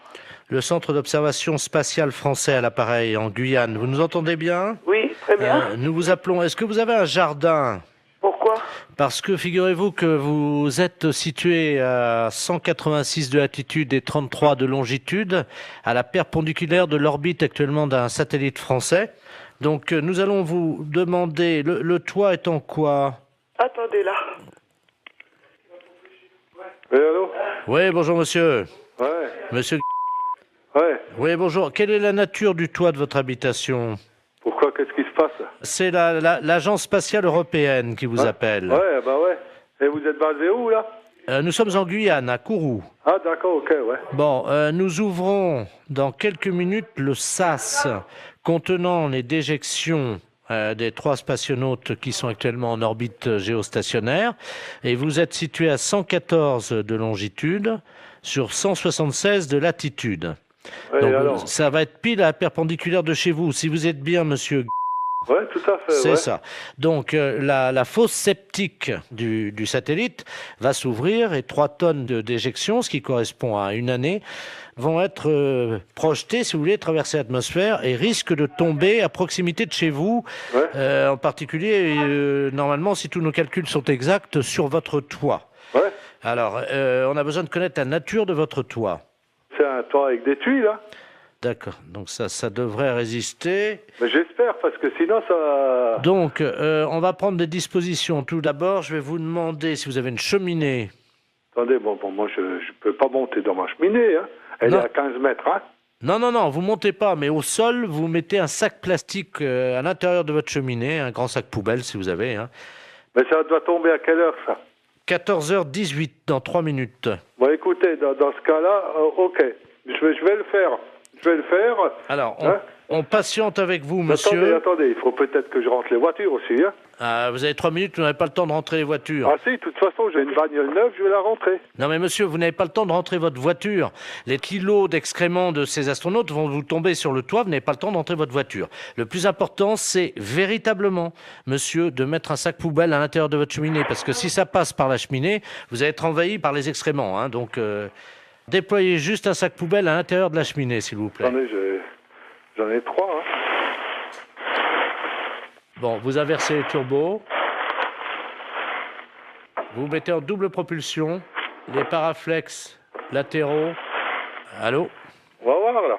E: Le centre d'observation spatiale français à l'appareil en Guyane. Vous nous entendez bien?
M: Oui, très bien.
E: Nous vous appelons. Est-ce que vous avez un jardin?
M: Pourquoi?
E: Parce que figurez-vous que vous êtes situé à 186 de latitude et 33 de longitude, à la perpendiculaire de l'orbite actuellement d'un satellite français. Donc nous allons vous demander, le toit est en quoi?
M: Attendez là.
N: Oui, allô?
E: Oui, bonjour monsieur.
N: Ouais.
E: Monsieur.
N: Ouais.
E: Oui, bonjour. Quelle est la nature du toit de votre habitation?
N: Pourquoi? Qu'est-ce qui se passe?
E: C'est l'Agence spatiale européenne qui vous appelle.
N: Ouais, bah ouais. Et vous êtes basé où, là?
E: Nous sommes en Guyane, à Kourou.
N: Ah, d'accord, ok, ouais.
E: Bon, nous ouvrons dans quelques minutes le SAS contenant les déjections des 3 spationautes qui sont actuellement en orbite géostationnaire. Et vous êtes situé à 114 de longitude sur 176 de latitude.
N: Ouais,
E: donc
N: alors
E: ça va être pile à la perpendiculaire de chez vous. Si vous êtes bien, monsieur...
N: Ouais, tout à fait,
E: C'est
N: ouais.
E: ça. Donc la fosse septique du satellite va s'ouvrir et 3 tonnes de déjection, ce qui correspond à une année, vont être projetées, si vous voulez, traverser l'atmosphère et risquent de tomber à proximité de chez vous, en particulier, normalement, si tous nos calculs sont exacts, sur votre toit.
N: Ouais.
E: Alors, on a besoin de connaître la nature de votre toit.
N: C'est un toit avec des tuiles, là?
E: D'accord, donc ça devrait résister.
N: Mais j'espère, parce que sinon ça...
E: Donc, on va prendre des dispositions. Tout d'abord, je vais vous demander si vous avez une cheminée.
N: Attendez, bon, moi je peux pas monter dans ma cheminée, hein. Elle est à 15 mètres, hein.
E: Non, vous montez pas, mais au sol, vous mettez un sac plastique à l'intérieur de votre cheminée, un grand sac poubelle si vous avez. Hein.
N: Mais ça doit tomber à quelle heure, ça?
E: 14h18, dans 3 minutes.
N: Bon, écoutez, dans ce cas-là, ok, je vais le faire. Je vais le faire.
E: Alors, on patiente avec vous, monsieur.
N: Attendez, il faut peut-être que je rentre les voitures aussi, hein.
E: Vous avez 3 minutes, vous n'avez pas le temps de rentrer les voitures.
N: Ah si, de toute façon, j'ai une bagnole neuve, je vais la rentrer.
E: Non mais monsieur, vous n'avez pas le temps de rentrer votre voiture. Les kilos d'excréments de ces astronautes vont vous tomber sur le toit, vous n'avez pas le temps de rentrer votre voiture. Le plus important, c'est véritablement, monsieur, de mettre un sac poubelle à l'intérieur de votre cheminée, parce que si ça passe par la cheminée, vous allez être envahi par les excréments, hein, donc... Déployez juste un sac poubelle à l'intérieur de la cheminée, s'il vous plaît.
N: Attendez, j'en ai 3, hein.
E: Bon, vous inversez les turbos. Vous mettez en double propulsion les paraflex latéraux. Allô?
N: On va voir, là.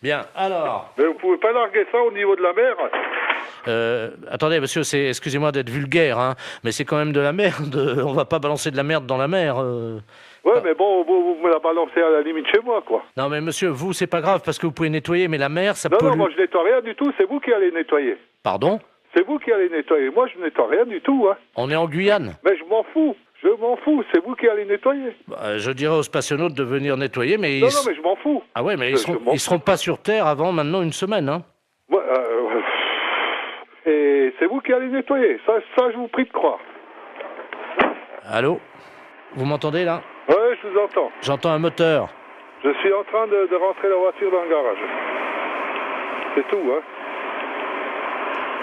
E: Bien, alors...
N: Mais vous pouvez pas larguer ça au niveau de la mer?
E: Attendez, monsieur, excusez-moi d'être vulgaire, hein, mais c'est quand même de la merde. On va pas balancer de la merde dans la mer.
N: Ouais, mais bon, vous me la balancez à la limite chez moi, quoi.
E: Non, mais monsieur, vous, c'est pas grave, parce que vous pouvez nettoyer, mais la mer, ça
N: pollue. Non, moi, je nettoie rien du tout, c'est vous qui allez nettoyer.
E: Pardon?
N: C'est vous qui allez nettoyer, moi, je nettoie rien du tout, hein.
E: On est en Guyane.
N: Mais je m'en fous, c'est vous qui allez nettoyer.
E: Je dirais aux spationautes de venir nettoyer, mais...
N: Non, mais je m'en fous.
E: Ah ouais, mais ils seront pas sur Terre avant maintenant une semaine, hein.
N: Ouais, et c'est vous qui allez nettoyer, ça, je vous prie de croire.
E: Allô? Vous m'entendez, là?
N: Ouais, je vous entends.
E: J'entends un moteur.
N: Je suis en train de rentrer la voiture dans le garage. C'est tout, hein.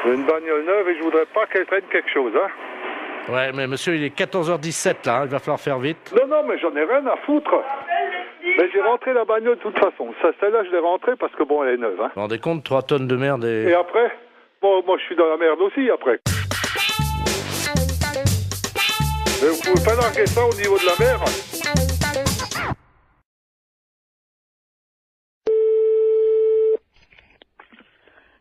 N: J'ai une bagnole neuve et je voudrais pas qu'elle traîne quelque chose, hein.
E: Ouais, mais monsieur, il est 14h17 là, il va falloir faire vite.
N: Non, mais j'en ai rien à foutre. Mais j'ai rentré la bagnole de toute façon. Celle-là, je l'ai rentrée parce que bon, elle est neuve. Hein.
E: Vous vous rendez compte, 3 tonnes de merde et...
N: Et après, bon, moi je suis dans la merde aussi après. Mais vous pouvez pas larguer ça au niveau de la mer.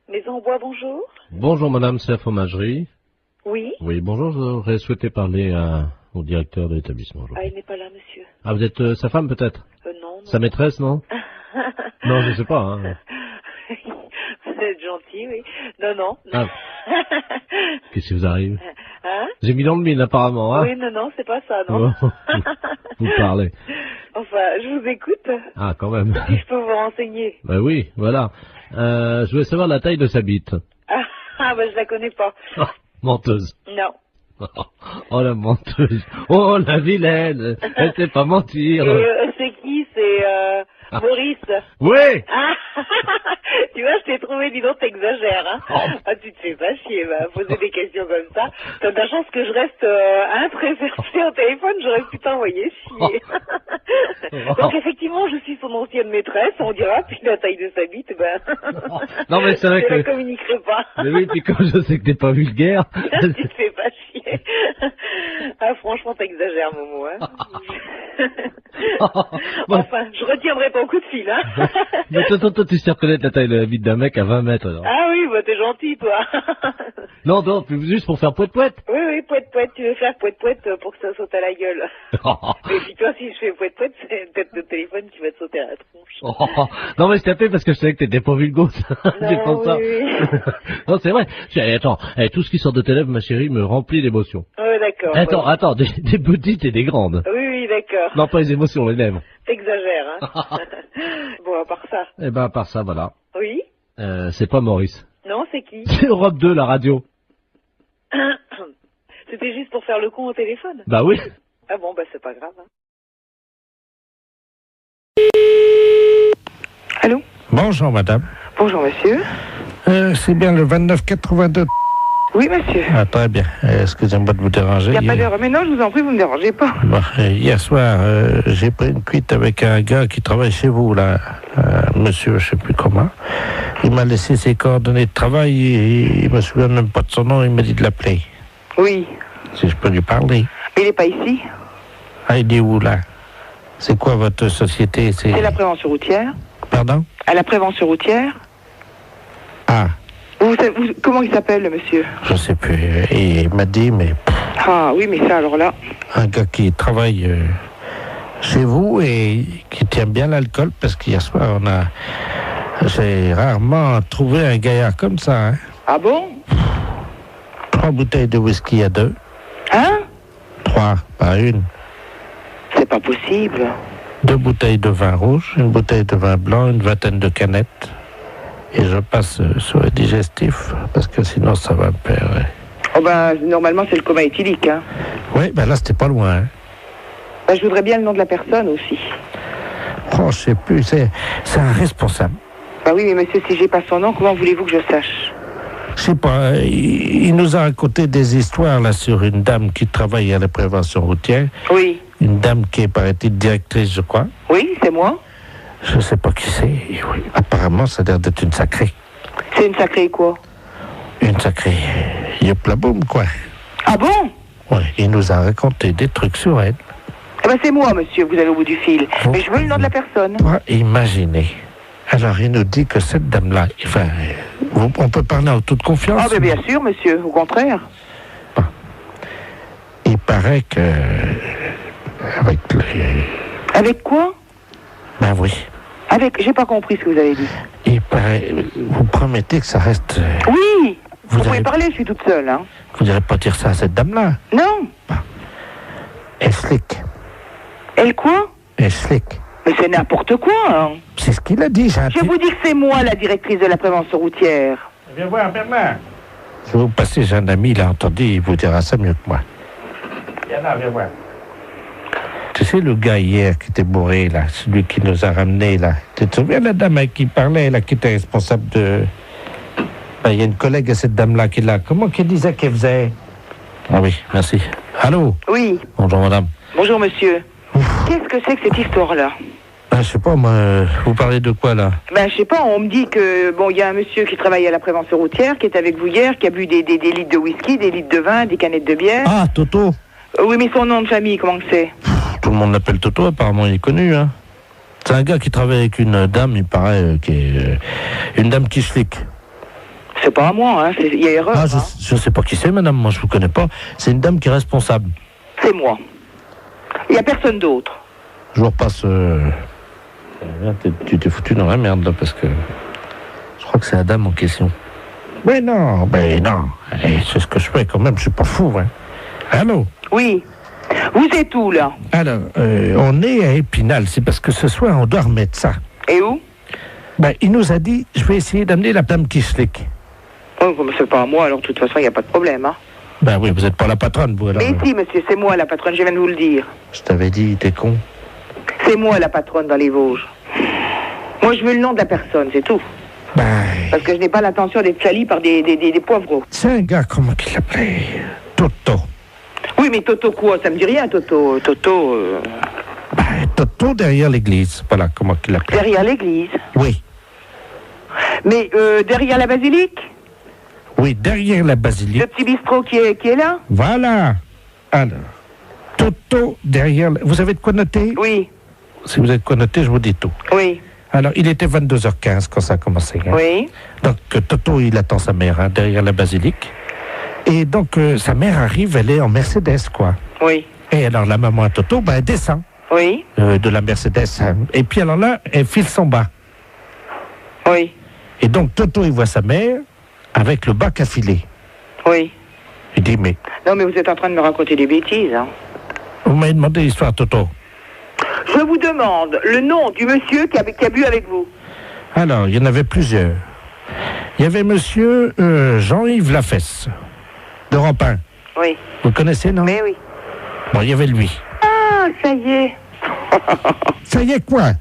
O: Maison en bois, bonjour.
J: Bonjour madame, c'est la fromagerie.
O: Oui.
J: Oui, bonjour, j'aurais souhaité parler au directeur de l'établissement.
O: Ah, il n'est pas là, monsieur.
J: Ah, vous êtes sa femme peut-être?
O: Non.
J: Sa maîtresse, non? Non, je sais pas. Hein.
O: Vous êtes gentil, oui. Non.
J: Ah. Qu'est-ce qui vous arrive?
O: Hein?
J: J'ai mis dans le mille apparemment, hein?
O: Oui, non, c'est pas ça, non.
J: Vous parlez.
O: Enfin, je vous écoute.
J: Ah, quand même.
O: Si je peux vous renseigner.
J: Ben oui, voilà. Je voulais savoir la taille de sa bite.
O: Je la connais pas.
J: Oh, menteuse.
O: Non.
J: Oh, la menteuse. Oh, la vilaine. Elle sait pas mentir.
O: C'est qui? C'est Maurice.
J: Oui.
O: Tu vois, je t'ai trouvé, dis donc, t'exagères, hein. Ah, tu te fais pas chier, poser des questions comme ça. T'as de la chance que je reste très versée au téléphone, j'aurais pu t'envoyer chier. Donc, effectivement, je suis son ancienne maîtresse, on dira, puis la taille de sa bite,
J: Non, mais c'est vrai
O: je
J: que...
O: la communiquerai pas.
J: Mais oui, puis comme je sais que t'es pas vulgaire...
O: Tu te fais pas chier. Ah, franchement, t'exagères, Momo, hein. Enfin, je retiendrai ton coup de fil, hein.
J: Mais toi, tu sais reconnaître la taille de la bite d'un mec à 20 mètres, alors.
O: Ah oui, t'es gentil, toi.
J: Non, puis juste pour faire poète-poète.
O: Oui, poète-poète, tu veux faire poète-poète pour que ça saute à la gueule. Mais puis toi, si je fais poète-poète, c'est peut-être le téléphone qui va te sauter à la tronche.
J: Non, mais je t'ai appelé parce que je savais que t'étais pas vulgose. C'est pour ça.
O: Oui.
J: Non, c'est vrai. Attends, tout ce qui sort de tes lèvres, ma chérie, me remplit d'émotions.
O: Oui, d'accord.
J: Attends, des petites et des grandes.
O: Oui, d'accord.
J: Non, pas les émotions, les lèvres.
O: T'exagères, hein. Bon, à part ça.
J: Eh ben, à part ça, voilà.
O: Oui.
J: C'est pas Maurice.
O: Non, c'est qui?
J: C'est Europe 2, la radio.
O: C'était juste pour faire le con au téléphone?
J: Bah oui.
O: Ah bon, c'est pas grave. Hein. Allô?
F: Bonjour, madame.
O: Bonjour, monsieur.
F: C'est bien le 2982.
O: Oui, monsieur.
F: Ah, très bien. Excusez-moi de vous déranger.
O: Il n'y a pas d'heure. Mais non, je vous en prie, vous ne me dérangez pas.
F: Bon, hier soir, j'ai pris une cuite avec un gars qui travaille chez vous, là. Monsieur, je sais plus comment. Il m'a laissé ses coordonnées de travail et il me souvient même pas de son nom. Il m'a dit de l'appeler.
O: Oui.
F: Si je peux lui parler.
O: Il n'est pas ici.
F: Ah, il est où, là? C'est quoi votre société?
O: C'est la prévention routière.
F: Pardon?
O: À la prévention routière.
F: Ah.
O: Comment il s'appelle, le monsieur?
F: Je sais plus. Il m'a dit, mais...
O: Ah oui, mais ça, alors là...
F: Un gars qui travaille chez vous et qui tient bien l'alcool, parce qu'hier soir, j'ai rarement trouvé un gaillard comme ça. Hein.
O: Ah bon?
F: 3 bouteilles de whisky à 2.
O: Hein?
F: 3, pas une.
O: C'est pas possible.
F: 2 bouteilles de vin rouge, une bouteille de vin blanc, une vingtaine de canettes. Et je passe sur le digestif, parce que sinon ça va me perdre.
O: Oh normalement c'est le coma éthylique, hein.
F: Oui, là c'était pas loin. Hein.
O: Je voudrais bien le nom de la personne aussi.
F: Oh, je sais plus, c'est un responsable.
O: Oui, mais monsieur, si j'ai pas son nom, comment voulez-vous que je sache?
F: Je sais pas, il nous a raconté des histoires là sur une dame qui travaille à la prévention routière.
O: Oui.
F: Une dame qui est, paraît-il, directrice, je crois.
O: Oui, c'est moi.
F: Je sais pas qui c'est. Oui. Apparemment, ça a l'air d'être une sacrée.
O: C'est une sacrée quoi? Une
F: sacrée yoplaboum, quoi.
O: Ah bon?
F: Oui, il nous a raconté des trucs sur elle.
O: C'est moi, monsieur, vous allez au bout du fil. Mais je veux le nom de la personne.
F: Imaginez. Alors, il nous dit que cette dame-là, enfin, on peut parler en toute confiance.
O: Ah, bien sûr, monsieur, au contraire.
F: Bon. Il paraît que...
O: Avec quoi?
F: Ben oui.
O: J'ai pas compris ce que vous avez dit.
F: Il paraît... Vous promettez que ça reste...
O: Oui. Vous pouvez parler, je suis toute seule, hein.
F: Vous n'irez pas dire ça à cette dame-là?
O: Non.
F: Bon. Elle slick.
O: Elle quoi?
F: Elle slick.
O: Mais c'est n'importe quoi, hein.
F: C'est ce qu'il a dit,
O: Je vous dis que c'est moi, la directrice de la prévention routière.
F: Viens voir, Bernard. Je vais vous passer, j'ai un ami, il a entendu, il vous dira ça mieux que moi. Viens là, viens voir. Tu sais, le gars hier qui était bourré, là, celui qui nous a ramenés, là. Tu te souviens de la dame avec qui parlait, là, qui était responsable de... Il y a une collègue à cette dame-là qui l'a... Comment qu'elle disait qu'elle faisait? Ah oui, merci.
P: Allô?
Q: Oui.
P: Bonjour madame.
Q: Bonjour monsieur. Qu'est-ce que c'est que cette histoire-là?
P: Je sais pas, moi, vous parlez de quoi là?
Q: Ben je sais pas, on me dit que, bon, il y a un monsieur qui travaille à la prévention routière, qui est avec vous hier, qui a bu des litres de whisky, des litres de vin, des canettes de bière.
P: Ah, Toto.
Q: Oui, mais son nom de famille, comment que c'est?
P: Tout le monde l'appelle Toto, apparemment il est connu, hein. C'est un gars qui travaille avec une dame, il paraît, qui est une dame qui flic.
Q: C'est pas à moi, hein, il y a erreur.
P: Ah, je sais pas qui c'est, madame, moi je vous connais pas. C'est une dame qui est responsable.
Q: C'est moi. Il y a personne d'autre.
P: Je vous repasse... Tu t'es foutu dans la merde, là, parce que... Je crois que c'est la dame en question. Mais non. C'est ce que je fais quand même, je suis pas fou, hein. Allô?
Q: Oui. Vous êtes où, là?
P: Alors, on est à Épinal, c'est parce que ce soir, on doit remettre ça.
Q: Et où?
P: Ben, il nous a dit, je vais essayer d'amener la dame qui slick.
Q: Oh, mais c'est pas à moi, alors de toute façon, il n'y a pas de problème, hein.
P: Ben oui, vous n'êtes pas la patronne, vous, alors.
Q: Mais si, monsieur, c'est moi la patronne, je viens de vous le dire.
P: Je t'avais dit, t'es con.
Q: C'est moi la patronne dans les Vosges. Moi, je veux le nom de la personne, c'est tout. Parce que je n'ai pas l'intention d'être salie par des poivreaux.
P: C'est un gars, comment qu'il l'appelait? Toto.
Q: Oui, mais Toto quoi? Ça me dit rien, Toto.
P: Toto derrière l'église, voilà, comment qu'il l'appelait.
Q: Derrière l'église?
P: Oui.
Q: Mais derrière la basilique?
P: Oui, derrière la basilique.
Q: Le petit bistrot qui est là?
P: Voilà. Alors, Toto derrière... Vous avez de quoi noter?
Q: Oui.
P: Si vous avez de quoi noter, je vous dis tout.
Q: Oui.
P: Alors, il était 22h15 quand ça a commencé. Hein.
Q: Oui.
P: Donc, Toto, il attend sa mère, hein, derrière la basilique. Et donc, sa mère arrive, elle est en Mercedes, quoi.
Q: Oui.
P: Et alors, la maman à Toto, elle descend.
Q: Oui.
P: De la Mercedes. Hein. Et puis, alors là, elle file son bas.
Q: Oui.
P: Et donc, Toto, il voit sa mère avec le bac à filer.
Q: Oui.
P: Il dit, mais...
Q: Non, mais vous êtes en train de me raconter des bêtises, hein.
P: Vous m'avez demandé l'histoire, Toto.
Q: Je vous demande le nom du monsieur qui a bu avec vous.
P: Alors, il y en avait plusieurs. Il y avait monsieur Jean-Yves Lafesse, de Rampin.
Q: Oui.
P: Vous connaissez, non?
Q: Mais oui.
P: Bon, il y avait lui.
Q: Ah, ça y est.
P: Ça y est, quoi?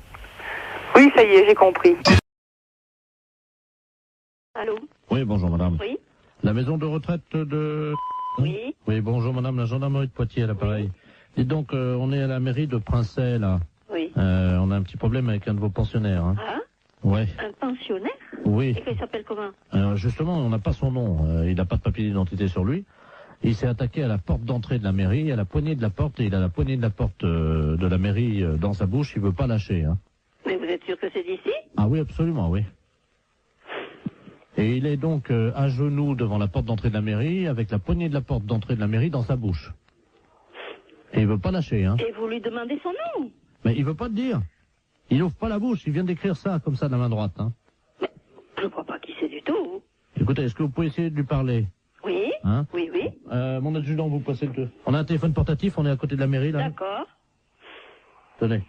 Q: Oui, ça y est, j'ai compris.
R: Allô?
P: Oui, bonjour, madame.
R: Oui.
P: La maison de retraite de...
R: Oui.
P: Oui, bonjour, madame, la gendarmerie de Poitiers, à l'appareil. Et donc, on est à la mairie de Princey, là.
R: Oui.
P: On a un petit problème avec un de vos pensionnaires. Hein.
R: Ah?
P: Ouais.
R: Un pensionnaire?
P: Oui.
R: Et qu'il s'appelle comment?
P: Justement, on n'a pas son nom. Il n'a pas de papier d'identité sur lui. Il s'est attaqué à la porte d'entrée de la mairie, à la poignée de la porte, et il a la poignée de la porte de la mairie dans sa bouche. Il veut pas lâcher. Hein.
R: Mais vous êtes sûr que c'est d'ici?
P: Ah oui, absolument, oui. Et il est donc à genoux devant la porte d'entrée de la mairie, avec la poignée de la porte d'entrée de la mairie dans sa bouche. Et il veut pas lâcher, hein.
R: Et vous lui demandez son nom?
P: Mais il veut pas te dire. Il ouvre pas la bouche, il vient d'écrire ça, comme ça, de la main droite, hein.
R: Mais je crois pas qui c'est du tout.
P: Écoutez, est-ce que vous pouvez essayer de lui parler?
R: Oui.
P: Hein?
R: Oui, oui.
P: Mon adjudant, vous passez le... On a un téléphone portatif, on est à côté de la mairie, là.
R: D'accord.
P: Tenez.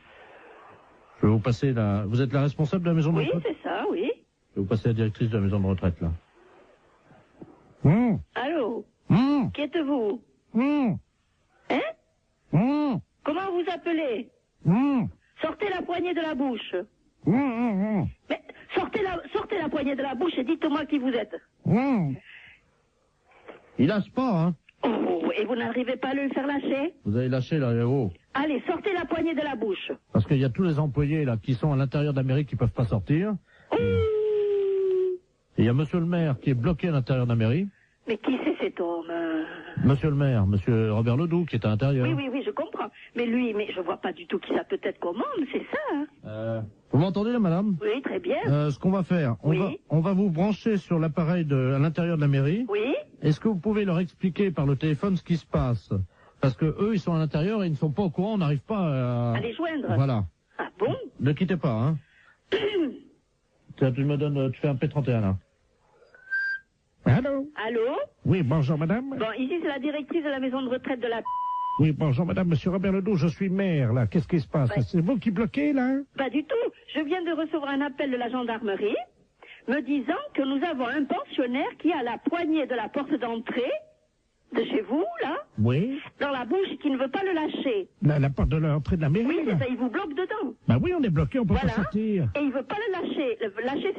P: Je vais vous passer la... Vous êtes la responsable de la maison de retraite?
R: Oui, c'est ça, oui.
P: Je vais vous passer la directrice de la maison de retraite, là.
R: Allô? Qui êtes-vous? Hein? Comment vous appelez? Sortez la poignée de la bouche. Mais sortez la poignée de la bouche et dites-moi qui vous êtes.
P: Il lâche pas, hein.
R: Oh, et vous n'arrivez pas à le faire lâcher?
P: Vous avez lâché, là, là-haut.
R: Allez, sortez la poignée de la bouche.
P: Parce qu'il y a tous les employés, là, qui sont à l'intérieur d'Amérique qui peuvent pas sortir. Et il y a monsieur le maire qui est bloqué à l'intérieur de la mairie.
R: Mais qui c'est cet homme?
P: Monsieur le maire, monsieur Robert Ledoux, qui est à l'intérieur.
R: Oui, je comprends. Mais lui, je vois pas du tout qui ça peut être comme homme, c'est ça, hein?
P: Vous m'entendez, là, madame?
R: Oui, très bien.
P: Ce qu'on va faire, on va vous brancher sur l'appareil à l'intérieur de la mairie.
R: Oui.
P: Est-ce que vous pouvez leur expliquer par le téléphone ce qui se passe? Parce que eux, ils sont à l'intérieur et ils ne sont pas au courant, on n'arrive pas
R: à les joindre.
P: Voilà.
R: Ah bon?
P: Ne quittez pas, hein. Tiens, tu fais un P31, là. Allô?
R: Allô?
P: Oui, bonjour, madame.
R: Bon, ici, c'est la directrice de la maison de retraite de la...
P: Oui, bonjour, madame, monsieur Robert Ledoux, je suis maire, là. Qu'est-ce qui se passe?
R: Ouais.
P: C'est vous qui bloquez, là?
R: Pas du tout. Je viens de recevoir un appel de la gendarmerie me disant que nous avons un pensionnaire qui a la poignée de la porte d'entrée de chez vous, là,
P: Oui.
R: dans la bouche, qui ne veut pas le lâcher.
P: La porte de l'entrée de la mairie,
R: Oui,
P: là?
R: c'est ça, il vous bloque dedans.
P: Bah oui, on est bloqué, on peut
R: Voilà.
P: pas sortir.
R: Et il veut pas le lâcher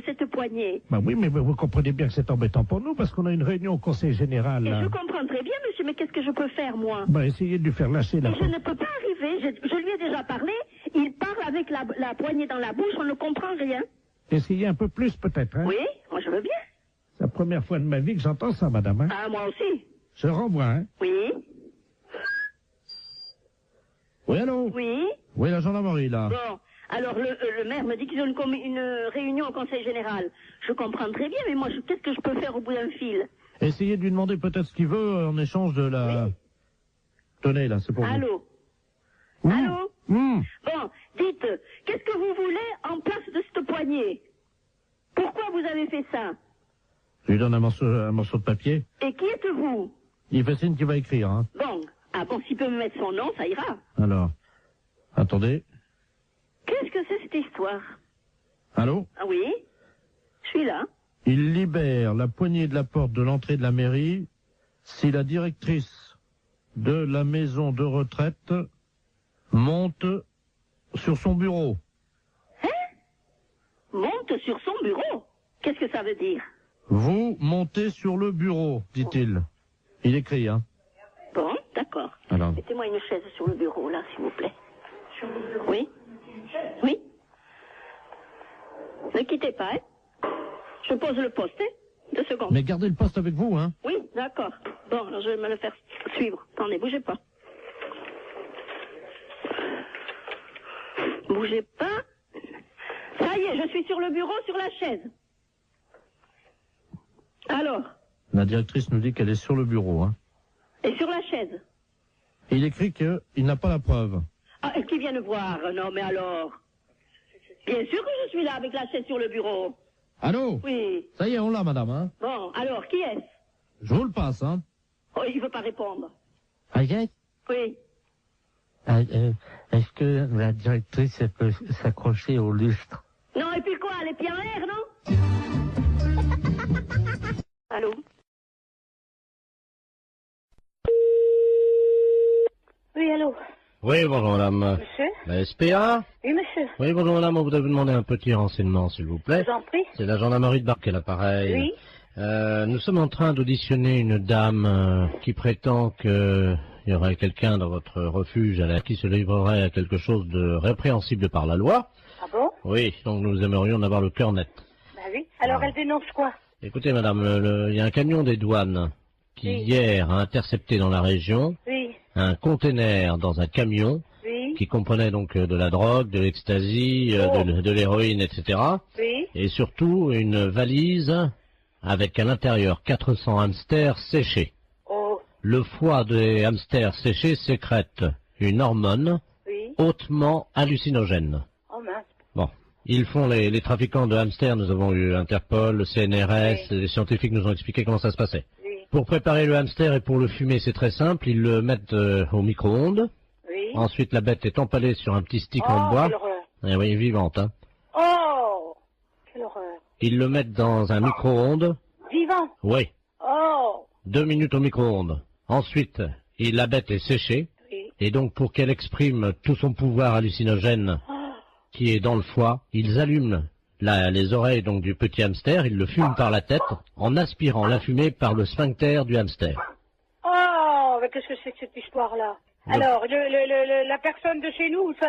R: cette poignée.
P: Bah oui, mais vous comprenez bien que c'est embêtant pour nous, parce qu'on a une réunion au conseil général,
R: Et
P: là.
R: je comprends très bien, monsieur. lâche, mais qu'est-ce que je peux faire, moi?
F: Bah, essayez de lui faire lâcher la
R: Et je ne peux pas arriver, je lui ai déjà parlé, il parle avec la poignée dans la bouche, on ne comprend rien.
F: Essayez un peu plus, peut-être, hein?
R: Oui, moi je veux bien.
F: C'est la première fois de ma vie que j'entends ça, madame, hein?
R: Ah, moi aussi.
F: Je renvoie, hein?
R: Oui.
P: Oui, allô?
R: Oui.
P: Oui, la gendarmerie, là.
R: Bon, alors le maire me dit qu'ils ont une réunion au conseil général. Je comprends très bien, mais moi, qu'est-ce que je peux faire au bout d'un fil?
P: Essayez de lui demander peut-être ce qu'il veut en échange de la...
R: Oui.
P: Tenez, là, c'est pour vous.
R: Allô? Allô? Bon, dites, qu'est-ce que vous voulez en place de cette poignée? Pourquoi vous avez fait ça?
P: Je lui donne un morceau de papier.
R: Et qui êtes-vous?
P: Il fait signe qu'il va écrire, hein.
R: Bon, ah bon, s'il peut me mettre son nom, ça ira.
P: Alors, attendez.
R: Qu'est-ce que c'est cette histoire?
P: Allô?
R: Ah oui? Je suis là.
P: Il libère la poignée de la porte de l'entrée de la mairie si la directrice de la maison de retraite monte sur son bureau.
R: Hein? Monte sur son bureau? Qu'est-ce que ça veut dire?
P: Vous montez sur le bureau, dit-il. Il écrit, hein.
R: Bon, d'accord.
P: Alors.
R: Mettez-moi une chaise sur le bureau, là, s'il vous plaît. Oui? Oui? Ne quittez pas, hein? Je pose le poste, hein? 2 secondes.
P: Mais gardez le poste avec vous, hein.
R: Oui, d'accord. Bon, alors je vais me le faire suivre. Attendez, bougez pas. Bougez pas. Ça y est, je suis sur le bureau, sur la chaise. Alors?
P: La directrice nous dit qu'elle est sur le bureau, hein.
R: Et sur la chaise?
P: Et il écrit qu'il n'a pas la preuve.
R: Ah, et qui vient nous voir? Non, mais alors? Bien sûr que je suis là avec la chaise sur le bureau.
P: Allô?
R: Oui.
P: Ça y est, on l'a, madame, hein.
R: Bon, alors, qui est-ce?
P: Je vous le passe, hein.
R: Oh, il veut pas répondre.
J: Agathe,
R: Oui.
J: est-ce que la directrice elle peut s'accrocher au lustre?
R: Non, et puis quoi? Les pieds en l'air, non? Allô?
O: Oui, allô?
J: Oui, bonjour madame.
O: Monsieur?
J: La SPA?
O: Oui, monsieur.
J: Oui, bonjour madame, on voudrait vous demander un petit renseignement, s'il vous plaît.
O: Je vous en prie.
J: C'est la gendarmerie de Barquet, l'appareil.
O: Oui.
J: Nous sommes en train d'auditionner une dame qui prétend qu'il y aurait quelqu'un dans votre refuge qui se livrerait à quelque chose de répréhensible par la loi.
O: Ah bon?
J: Oui, donc nous aimerions en avoir le cœur net.
O: Bah oui. Alors, elle dénonce quoi?
J: Écoutez madame, il y a un camion des douanes qui
O: Oui.
J: hier a intercepté dans la région
O: Oui.
J: un conteneur dans un camion
O: Oui.
J: qui comprenait donc de la drogue, de l'ecstasy, de l'héroïne, etc.
O: Oui.
J: Et surtout une valise avec à l'intérieur 400 hamsters séchés.
O: Oh.
J: Le foie des hamsters séchés sécrète une hormone
O: Oui.
J: hautement hallucinogène.
O: Oh mince.
J: Bon, ils font les trafiquants de hamsters, nous avons eu Interpol, le CNRS, les scientifiques nous ont expliqué comment ça se passait.
O: Oui.
J: Pour préparer le hamster et pour le fumer, c'est très simple, ils le mettent au micro-ondes.
O: Oui.
J: Ensuite, la bête est empalée sur un petit stick en
O: Oh,
J: bois.
O: quelle horreur.
J: Eh oui, vivante, hein.
O: Oh! Quelle horreur.
J: Ils le mettent dans un micro-ondes.
O: Vivant.
J: Oui,
O: Oh!
J: 2 minutes au micro-ondes. Ensuite, la bête est séchée.
O: Oui.
J: Et donc, pour qu'elle exprime tout son pouvoir hallucinogène qui est dans le foie, ils allument les oreilles donc du petit hamster, ils le fument par la tête en aspirant la fumée par le sphincter du hamster.
O: Oh! Mais qu'est-ce que c'est que cette histoire-là? Alors, la personne de chez nous, ça,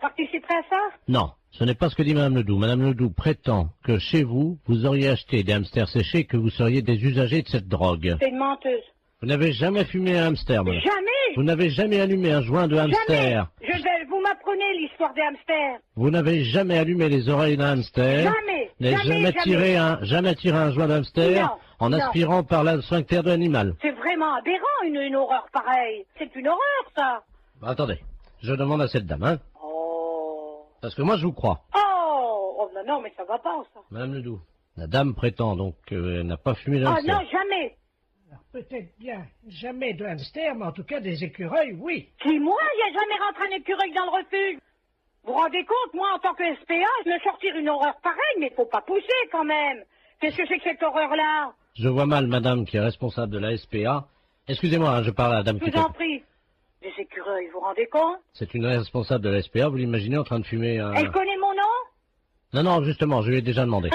O: participerait à ça?
J: Non, ce n'est pas ce que dit Madame Ledoux. Madame Ledoux prétend que chez vous, vous auriez acheté des hamsters séchés et que vous seriez des usagers de cette drogue.
O: C'est une menteuse.
J: Vous n'avez jamais fumé un hamster, madame.
O: Jamais!
J: Vous n'avez jamais allumé un joint de hamster.
O: Jamais! Vous m'apprenez l'histoire des hamsters.
J: Vous n'avez jamais allumé les oreilles d'un hamster.
O: Jamais!
J: N'avez jamais tiré un joint de hamster
O: Non,
J: en
O: non.
J: aspirant par le sphincter de l'animal.
O: C'est vraiment aberrant, une horreur pareille. C'est une horreur, ça.
J: Attendez, je demande à cette dame, hein.
O: Oh.
J: Parce que moi je vous crois.
O: Oh, non, non, mais ça va pas, ça.
J: Madame Ledoux, la dame prétend donc qu'elle n'a pas fumé de
O: Ah
J: hamster.
O: non, jamais.
F: Peut-être bien jamais de hamster, mais en tout cas des écureuils, oui.
O: Si moi, il n'y a jamais rentré un écureuil dans le refuge. Vous vous rendez compte, moi, en tant que SPA, je me sortir une horreur pareille, mais faut pas pousser, quand même. Qu'est-ce que c'est que cette horreur-là?
J: Je vois mal madame qui est responsable de la SPA. Excusez-moi, hein, je parle à la dame
O: Je
J: qui
O: vous en prie. Des écureuils, vous vous rendez compte?
J: C'est une responsable de la SPA, vous l'imaginez en train de fumer un...
O: Elle connaît mon nom?
J: Non, non, justement, je lui ai déjà demandé.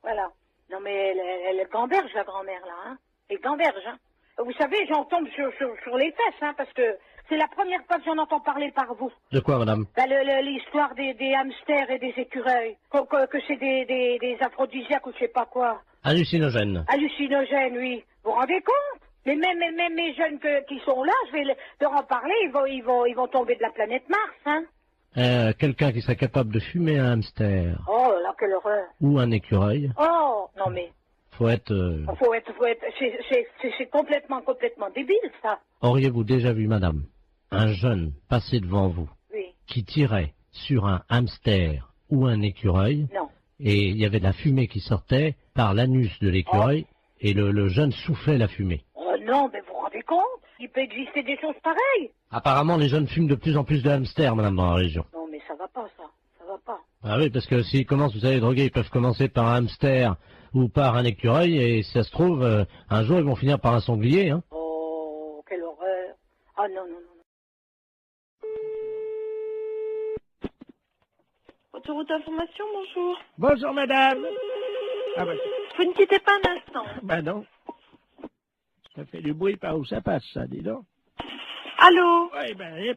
O: Voilà. Non, mais elle gamberge, la grand-mère, là, hein. Elle gamberge, hein.
S: Vous savez, j'en tombe sur les fesses, hein, parce que c'est la première fois que j'en entends parler par vous.
P: De quoi, madame?
S: Bah, l'histoire des hamsters et des écureuils. Que c'est des aphrodisiaques ou je sais pas quoi.
P: Hallucinogène.
S: Hallucinogènes, oui. Vous vous rendez compte? Mais même les jeunes qui sont là, je vais leur en parler, ils vont tomber de la planète Mars, hein.
P: Quelqu'un qui serait capable de fumer un hamster.
S: Oh là, quelle horreur.
P: Ou un écureuil.
S: Oh, non mais...
P: Faut être...
S: C'est complètement débile, ça.
P: Auriez-vous déjà vu, madame, un jeune passer devant vous,
S: oui,
P: qui tirait sur un hamster ou un écureuil?
S: Non.
P: Et il y avait de la fumée qui sortait par l'anus de l'écureuil, et le jeune soufflait la fumée.
S: Oh non, mais vous vous rendez compte? Il peut exister des choses pareilles.
P: Apparemment, les jeunes fument de plus en plus de hamsters, madame, dans la région.
S: Non, mais ça va pas, ça. Ça va pas.
P: Ah oui, parce que s'ils commencent, vous savez, droguer, ils peuvent commencer par un hamster ou par un écureuil, et si ça se trouve, un jour, ils vont finir par un sanglier, hein.
S: Oh, quelle horreur. Ah non, non, non.
T: Autoroute d'information, bonjour.
F: Bonjour, madame. Ah bah,
T: Vous ne quittez pas un instant.
F: bah non. Ça fait du bruit par où ça passe, ça, dis donc.
T: Allô?
F: Oui, ben,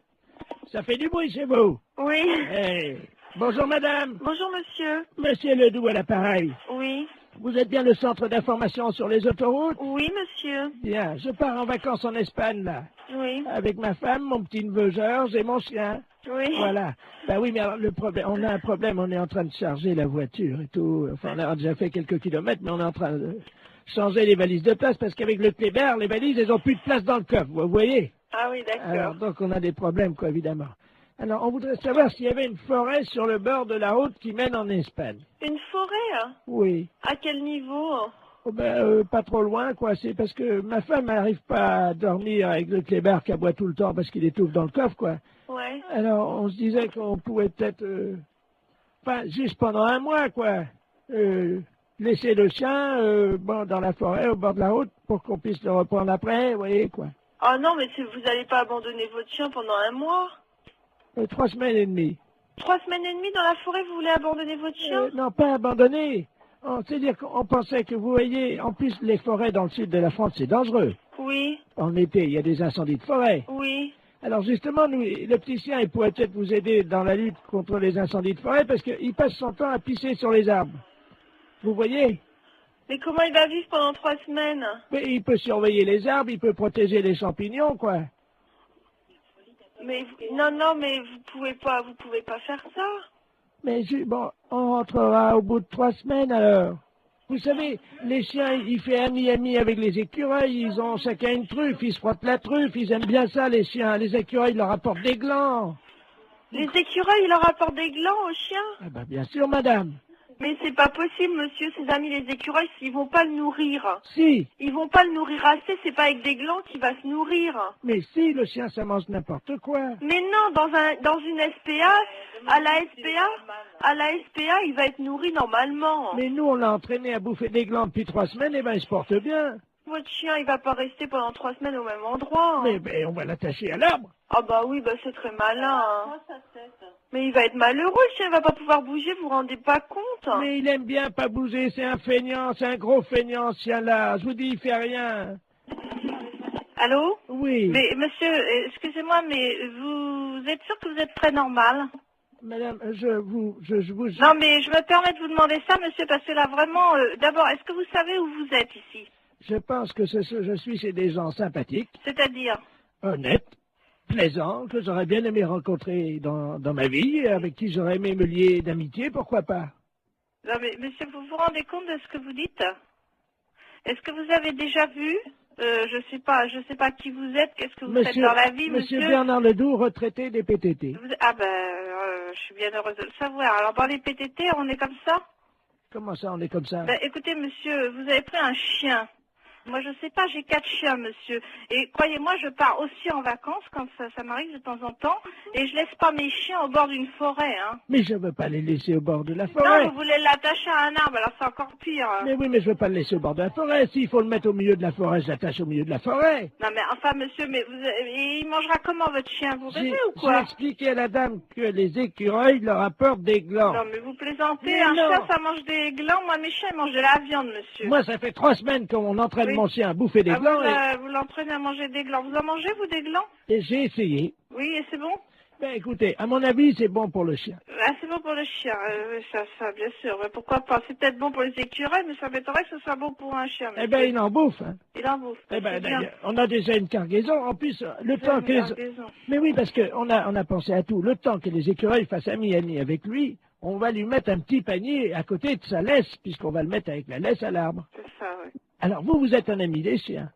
F: ça fait du bruit chez vous.
T: Oui.
F: Hey. Bonjour, madame.
T: Bonjour, monsieur.
F: Monsieur Ledoux à l'appareil.
T: Oui.
F: Vous êtes bien le centre d'information sur les autoroutes?
T: Oui, monsieur.
F: Bien, je pars en vacances en Espagne, là.
T: Oui.
F: Avec ma femme, mon petit-neveu Georges et mon chien.
T: Oui.
F: Voilà. Ben oui, mais alors, le problème, on a un problème, on est en train de charger la voiture et tout. Enfin, on a déjà fait quelques kilomètres, mais on est en train de changer les valises de place parce qu'avec le Kléber, les valises, elles ont plus de place dans le coffre, vous voyez?
T: Ah oui, d'accord.
F: Alors, donc on a des problèmes, quoi, évidemment. Alors, on voudrait savoir s'il y avait une forêt sur le bord de la route qui mène en Espagne.
T: Une forêt?
F: Oui.
T: À quel niveau?
F: Oh ben, pas trop loin, quoi. C'est parce que ma femme n'arrive pas à dormir avec le Kléber qui aboie tout le temps parce qu'il étouffe dans le coffre, quoi.
T: Ouais.
F: Alors, on se disait qu'on pouvait peut-être, enfin, juste pendant un mois, quoi, laisser le chien, bon, dans la forêt, au bord de la route, pour qu'on puisse le reprendre après, vous voyez, quoi.
T: Ah non, mais vous n'allez pas abandonner votre chien pendant un mois?
F: 3 semaines et demie.
T: 3 semaines et demie dans la forêt, vous voulez abandonner votre chien?
F: Non, pas abandonner. C'est-à-dire qu'on pensait que, vous voyez, en plus, les forêts dans le sud de la France, c'est dangereux.
T: Oui.
F: En été, il y a des incendies de forêt.
T: Oui.
F: Alors justement, nous, le petit chien, il pourrait peut-être vous aider dans la lutte contre les incendies de forêt parce qu'il passe son temps à pisser sur les arbres. Vous voyez?
T: Mais comment il va vivre pendant 3 semaines?
F: Mais il peut surveiller les arbres, il peut protéger les champignons, quoi.
T: Mais non, mais vous pouvez pas faire ça.
F: Mais bon, on rentrera au bout de 3 semaines alors. Vous savez, les chiens, ils font ami avec les écureuils, ils ont chacun une truffe, ils se frottent la truffe, ils aiment bien ça, les chiens. Les écureuils leur apportent des glands.
T: Les écureuils, ils leur apportent des glands aux chiens?
F: Ah ben, bien sûr, madame.
T: Mais c'est pas possible, monsieur, ses amis les écureuils, ils vont pas le nourrir.
F: Si.
T: Ils vont pas le nourrir assez, c'est pas avec des glands qu'il va se nourrir.
F: Mais si, le chien, ça mange n'importe quoi.
T: Mais non, dans une SPA, à la SPA, il va être nourri normalement.
F: Mais nous, on l'a entraîné à bouffer des glands depuis 3 semaines, et ben il se porte bien.
T: Votre chien, il va pas rester pendant 3 semaines au même endroit. Hein.
F: Mais on va l'attacher à l'arbre.
T: Ah bah oui, bah c'est très malin. Hein. Mais il va être malheureux, le chien, il va pas pouvoir bouger, vous vous rendez pas compte?
F: Mais il aime bien pas bouger, c'est un feignant, c'est un gros feignant, ce chien-là. Je vous dis, il fait rien.
T: Allô?
F: Oui.
T: Mais monsieur, excusez-moi, mais vous êtes sûr que vous êtes très normal?
F: Madame, je vous...
T: Non, mais je me permets de vous demander ça, monsieur, parce que là, vraiment, d'abord, est-ce que vous savez où vous êtes ici?
F: Je pense que je suis chez des gens sympathiques.
T: C'est-à-dire?
F: Honnêtes, plaisants, que j'aurais bien aimé rencontrer dans ma vie, avec qui j'aurais aimé me lier d'amitié, pourquoi pas?
T: Non, mais monsieur, vous vous rendez compte de ce que vous dites? Est-ce que vous avez déjà vu? Je sais pas qui vous êtes, qu'est-ce que vous faites dans la vie, monsieur?
F: Monsieur Bernard Ledoux, retraité des PTT.
T: Ah ben, je suis bien heureuse de le savoir. Alors, dans les PTT, on est comme ça?
F: Comment ça, on est comme ça?
T: Ben, écoutez, monsieur, vous avez pris un chien. Moi, je sais pas, j'ai 4 chiens, monsieur. Et croyez-moi, je pars aussi en vacances quand ça m'arrive de temps en temps. Et je laisse pas mes chiens au bord d'une forêt, hein.
F: Mais je veux pas les laisser au bord de la forêt.
T: Non, vous voulez l'attacher à un arbre, alors c'est encore pire.
F: Mais oui, mais je veux pas le laisser au bord de la forêt. S'il faut le mettre au milieu de la forêt, je l'attache au milieu de la forêt.
T: Non, mais enfin, monsieur, mais il mangera comment votre chien? Vous rêvez ou quoi?
F: J'ai expliqué à la dame que les écureuils leur apportent des glands.
T: Non, mais vous plaisantez.
F: Mais
T: un
F: non.
T: chat, ça mange des glands. Moi, mes chiens, ils mangent de la viande, monsieur.
F: Moi, ça fait 3 semaines qu'on entraîne
I: mon chien à bouffer des glands.
T: Vous l'entraînez à manger des glands. Vous en mangez, vous, des glands?
I: Et j'ai essayé.
T: Oui, et c'est bon?
I: Ben écoutez, à mon avis, c'est bon pour le chien.
T: Ah, c'est bon pour le chien, ça, bien sûr. Mais pourquoi pas? C'est peut-être bon pour les écureuils, mais ça m'étonnerait que ce soit bon pour un chien.
I: Eh ben, il en bouffe. Hein.
T: Il en bouffe.
I: Eh ben,
T: C'est bien.
I: on a déjà une cargaison. En plus, le temps que les... Mais oui, parce que on a pensé à tout. Le temps que les écureuils fassent ami avec lui, on va lui mettre un petit panier à côté de sa laisse, puisqu'on va le mettre avec la laisse à l'arbre.
T: C'est ça, oui.
I: Alors, vous êtes un ami des chiens.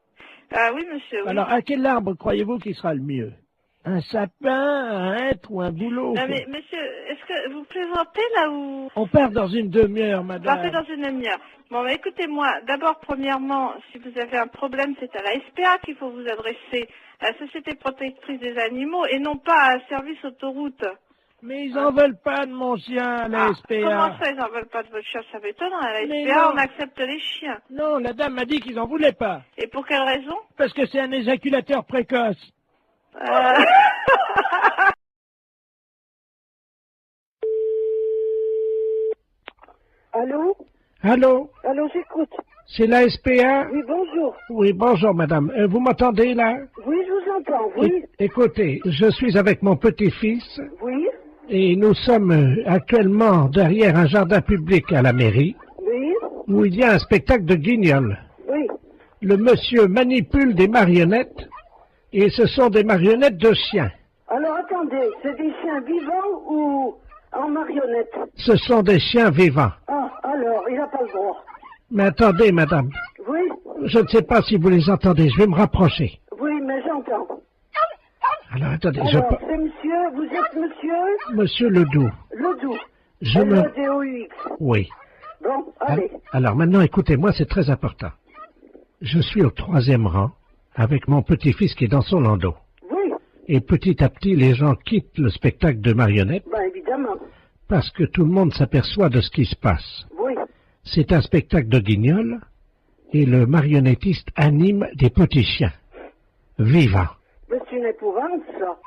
T: Ah oui, monsieur, oui.
I: Alors, à quel arbre croyez-vous qui sera le mieux? Un sapin, un hêtre ou un bouleau?
T: Non, mais monsieur, est-ce que vous plaisantez là ou...
I: On part dans une demi-heure, madame.
T: Partez dans une demi-heure. Bon, mais écoutez-moi, d'abord, premièrement, si vous avez un problème, c'est à la SPA qu'il faut vous adresser, à la Société protectrice des animaux, et non pas à un service autoroute.
I: Mais ils en veulent pas de mon chien, à la SPA.
T: Comment ça, ils en veulent pas de votre chien? Ça m'étonne, à la
I: Mais
T: SPA,
I: non.
T: on accepte les chiens.
I: Non, la dame m'a dit qu'ils en voulaient pas.
T: Et pour quelle raison?
I: Parce que c'est un éjaculateur précoce.
S: Allô?
I: Allô?
S: Allô, j'écoute.
I: C'est la SPA?
S: Oui, bonjour.
I: Oui, bonjour, madame. Vous m'entendez, là?
S: Oui, je vous entends, oui.
I: Écoutez, je suis avec mon petit-fils.
S: Oui.
I: Et nous sommes actuellement derrière un jardin public à la mairie.
S: Oui.
I: Où il y a un spectacle de guignol.
S: Oui.
I: Le monsieur manipule des marionnettes. Et ce sont des marionnettes de chiens.
S: Alors, attendez, c'est des chiens vivants ou en marionnette?
I: Ce sont des chiens vivants.
S: Ah, alors, il n'a pas le droit.
I: Mais attendez, madame.
S: Oui.
I: Je ne sais pas si vous les entendez. Je vais me rapprocher.
S: Oui, mais j'entends.
I: Alors, attendez.
S: Alors, c'est monsieur, vous êtes monsieur?
I: Monsieur Ledoux.
S: Ledoux.
I: Je me...
S: L-E-D-O-U-X.
I: Oui.
S: Bon, allez.
I: Alors, maintenant, écoutez-moi, c'est très important. Je suis au 3e rang avec mon petit-fils qui est dans son landau.
S: Oui.
I: Et petit à petit, les gens quittent le spectacle de marionnettes.
S: Ben, évidemment.
I: Parce que tout le monde s'aperçoit de ce qui se passe.
S: Oui.
I: C'est un spectacle de guignol et le marionnettiste anime des petits chiens. Vivants.
S: Mais c'est une épouvante, ça.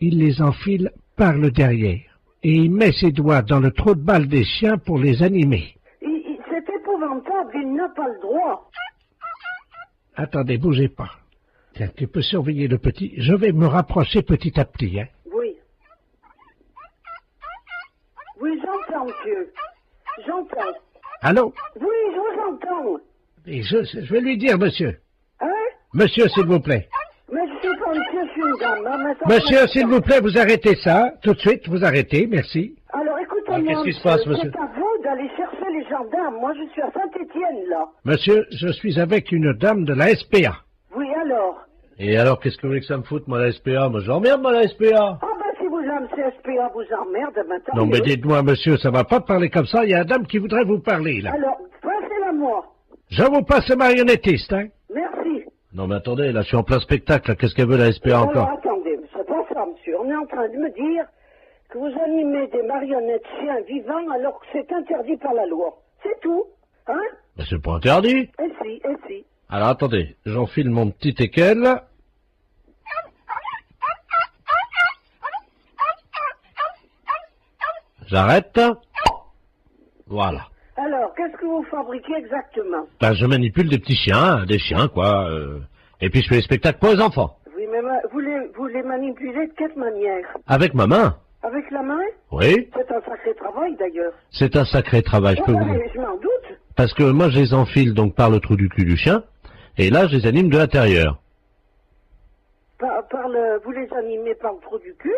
I: Il les enfile par le derrière et il met ses doigts dans le trou de balle des chiens pour les animer.
S: C'est épouvantable, il n'a pas le droit.
I: Attendez, bougez pas. Tiens, tu peux surveiller le petit. Je vais me rapprocher petit à petit, hein.
S: Oui. Oui, j'entends, monsieur. J'entends.
I: Allô?
S: Oui, je vous entends.
I: Et je vais lui dire, monsieur.
S: Hein?
I: Monsieur, s'il vous plaît.
S: Mais je suis pas monsieur, je suis une dame. Hein, mais ça
I: Monsieur, s'il vous plaît, vous arrêtez ça. Tout de suite, vous arrêtez, merci.
S: Alors, écoutez-moi,
I: qu'est-ce qui se passe, monsieur?
S: C'est à vous d'aller chercher les gendarmes. Moi, je suis à Saint-Étienne, là.
I: Monsieur, je suis avec une dame de la SPA.
S: Oui, alors?
P: Et alors, qu'est-ce que vous voulez que ça me foute, moi, la SPA? Moi, j'emmerde, moi, la SPA.
S: Ah, ben, si vous aimez CSPA, vous emmerde, maintenant.
I: Non, mais dites-moi, monsieur, ça va pas parler comme ça. Il y a une dame qui voudrait vous parler, là.
S: Alors, passez-la moi.
I: Je vous passe le marionnettiste, hein.
S: Merci.
P: Non, mais attendez, là, je suis en plein spectacle, là. Qu'est-ce qu'elle veut, la SPA,
S: Alors,
P: encore?
S: attendez, c'est pas ça, monsieur. On est en train de me dire que vous animez des marionnettes chiens vivants alors que c'est interdit par la loi. C'est tout, hein?
P: Mais c'est pas interdit.
S: Et si.
P: Alors, attendez, j'enfile mon petit teckel. J'arrête. Voilà.
S: Alors, qu'est-ce que vous fabriquez exactement?
P: Ben, je manipule des petits chiens, des chiens, quoi. Et puis, je fais des spectacles pour les enfants.
S: Oui, mais vous les manipulez de quelle manière?
P: Avec ma main.
S: Avec la main?
P: Oui.
S: C'est un sacré travail, d'ailleurs.
P: C'est un sacré travail, je peux vous dire.
S: Je m'en doute.
P: Parce que moi, je les enfile donc par le trou du cul du chien, et là, je les anime de l'intérieur.
S: Vous les animez par le trou du cul?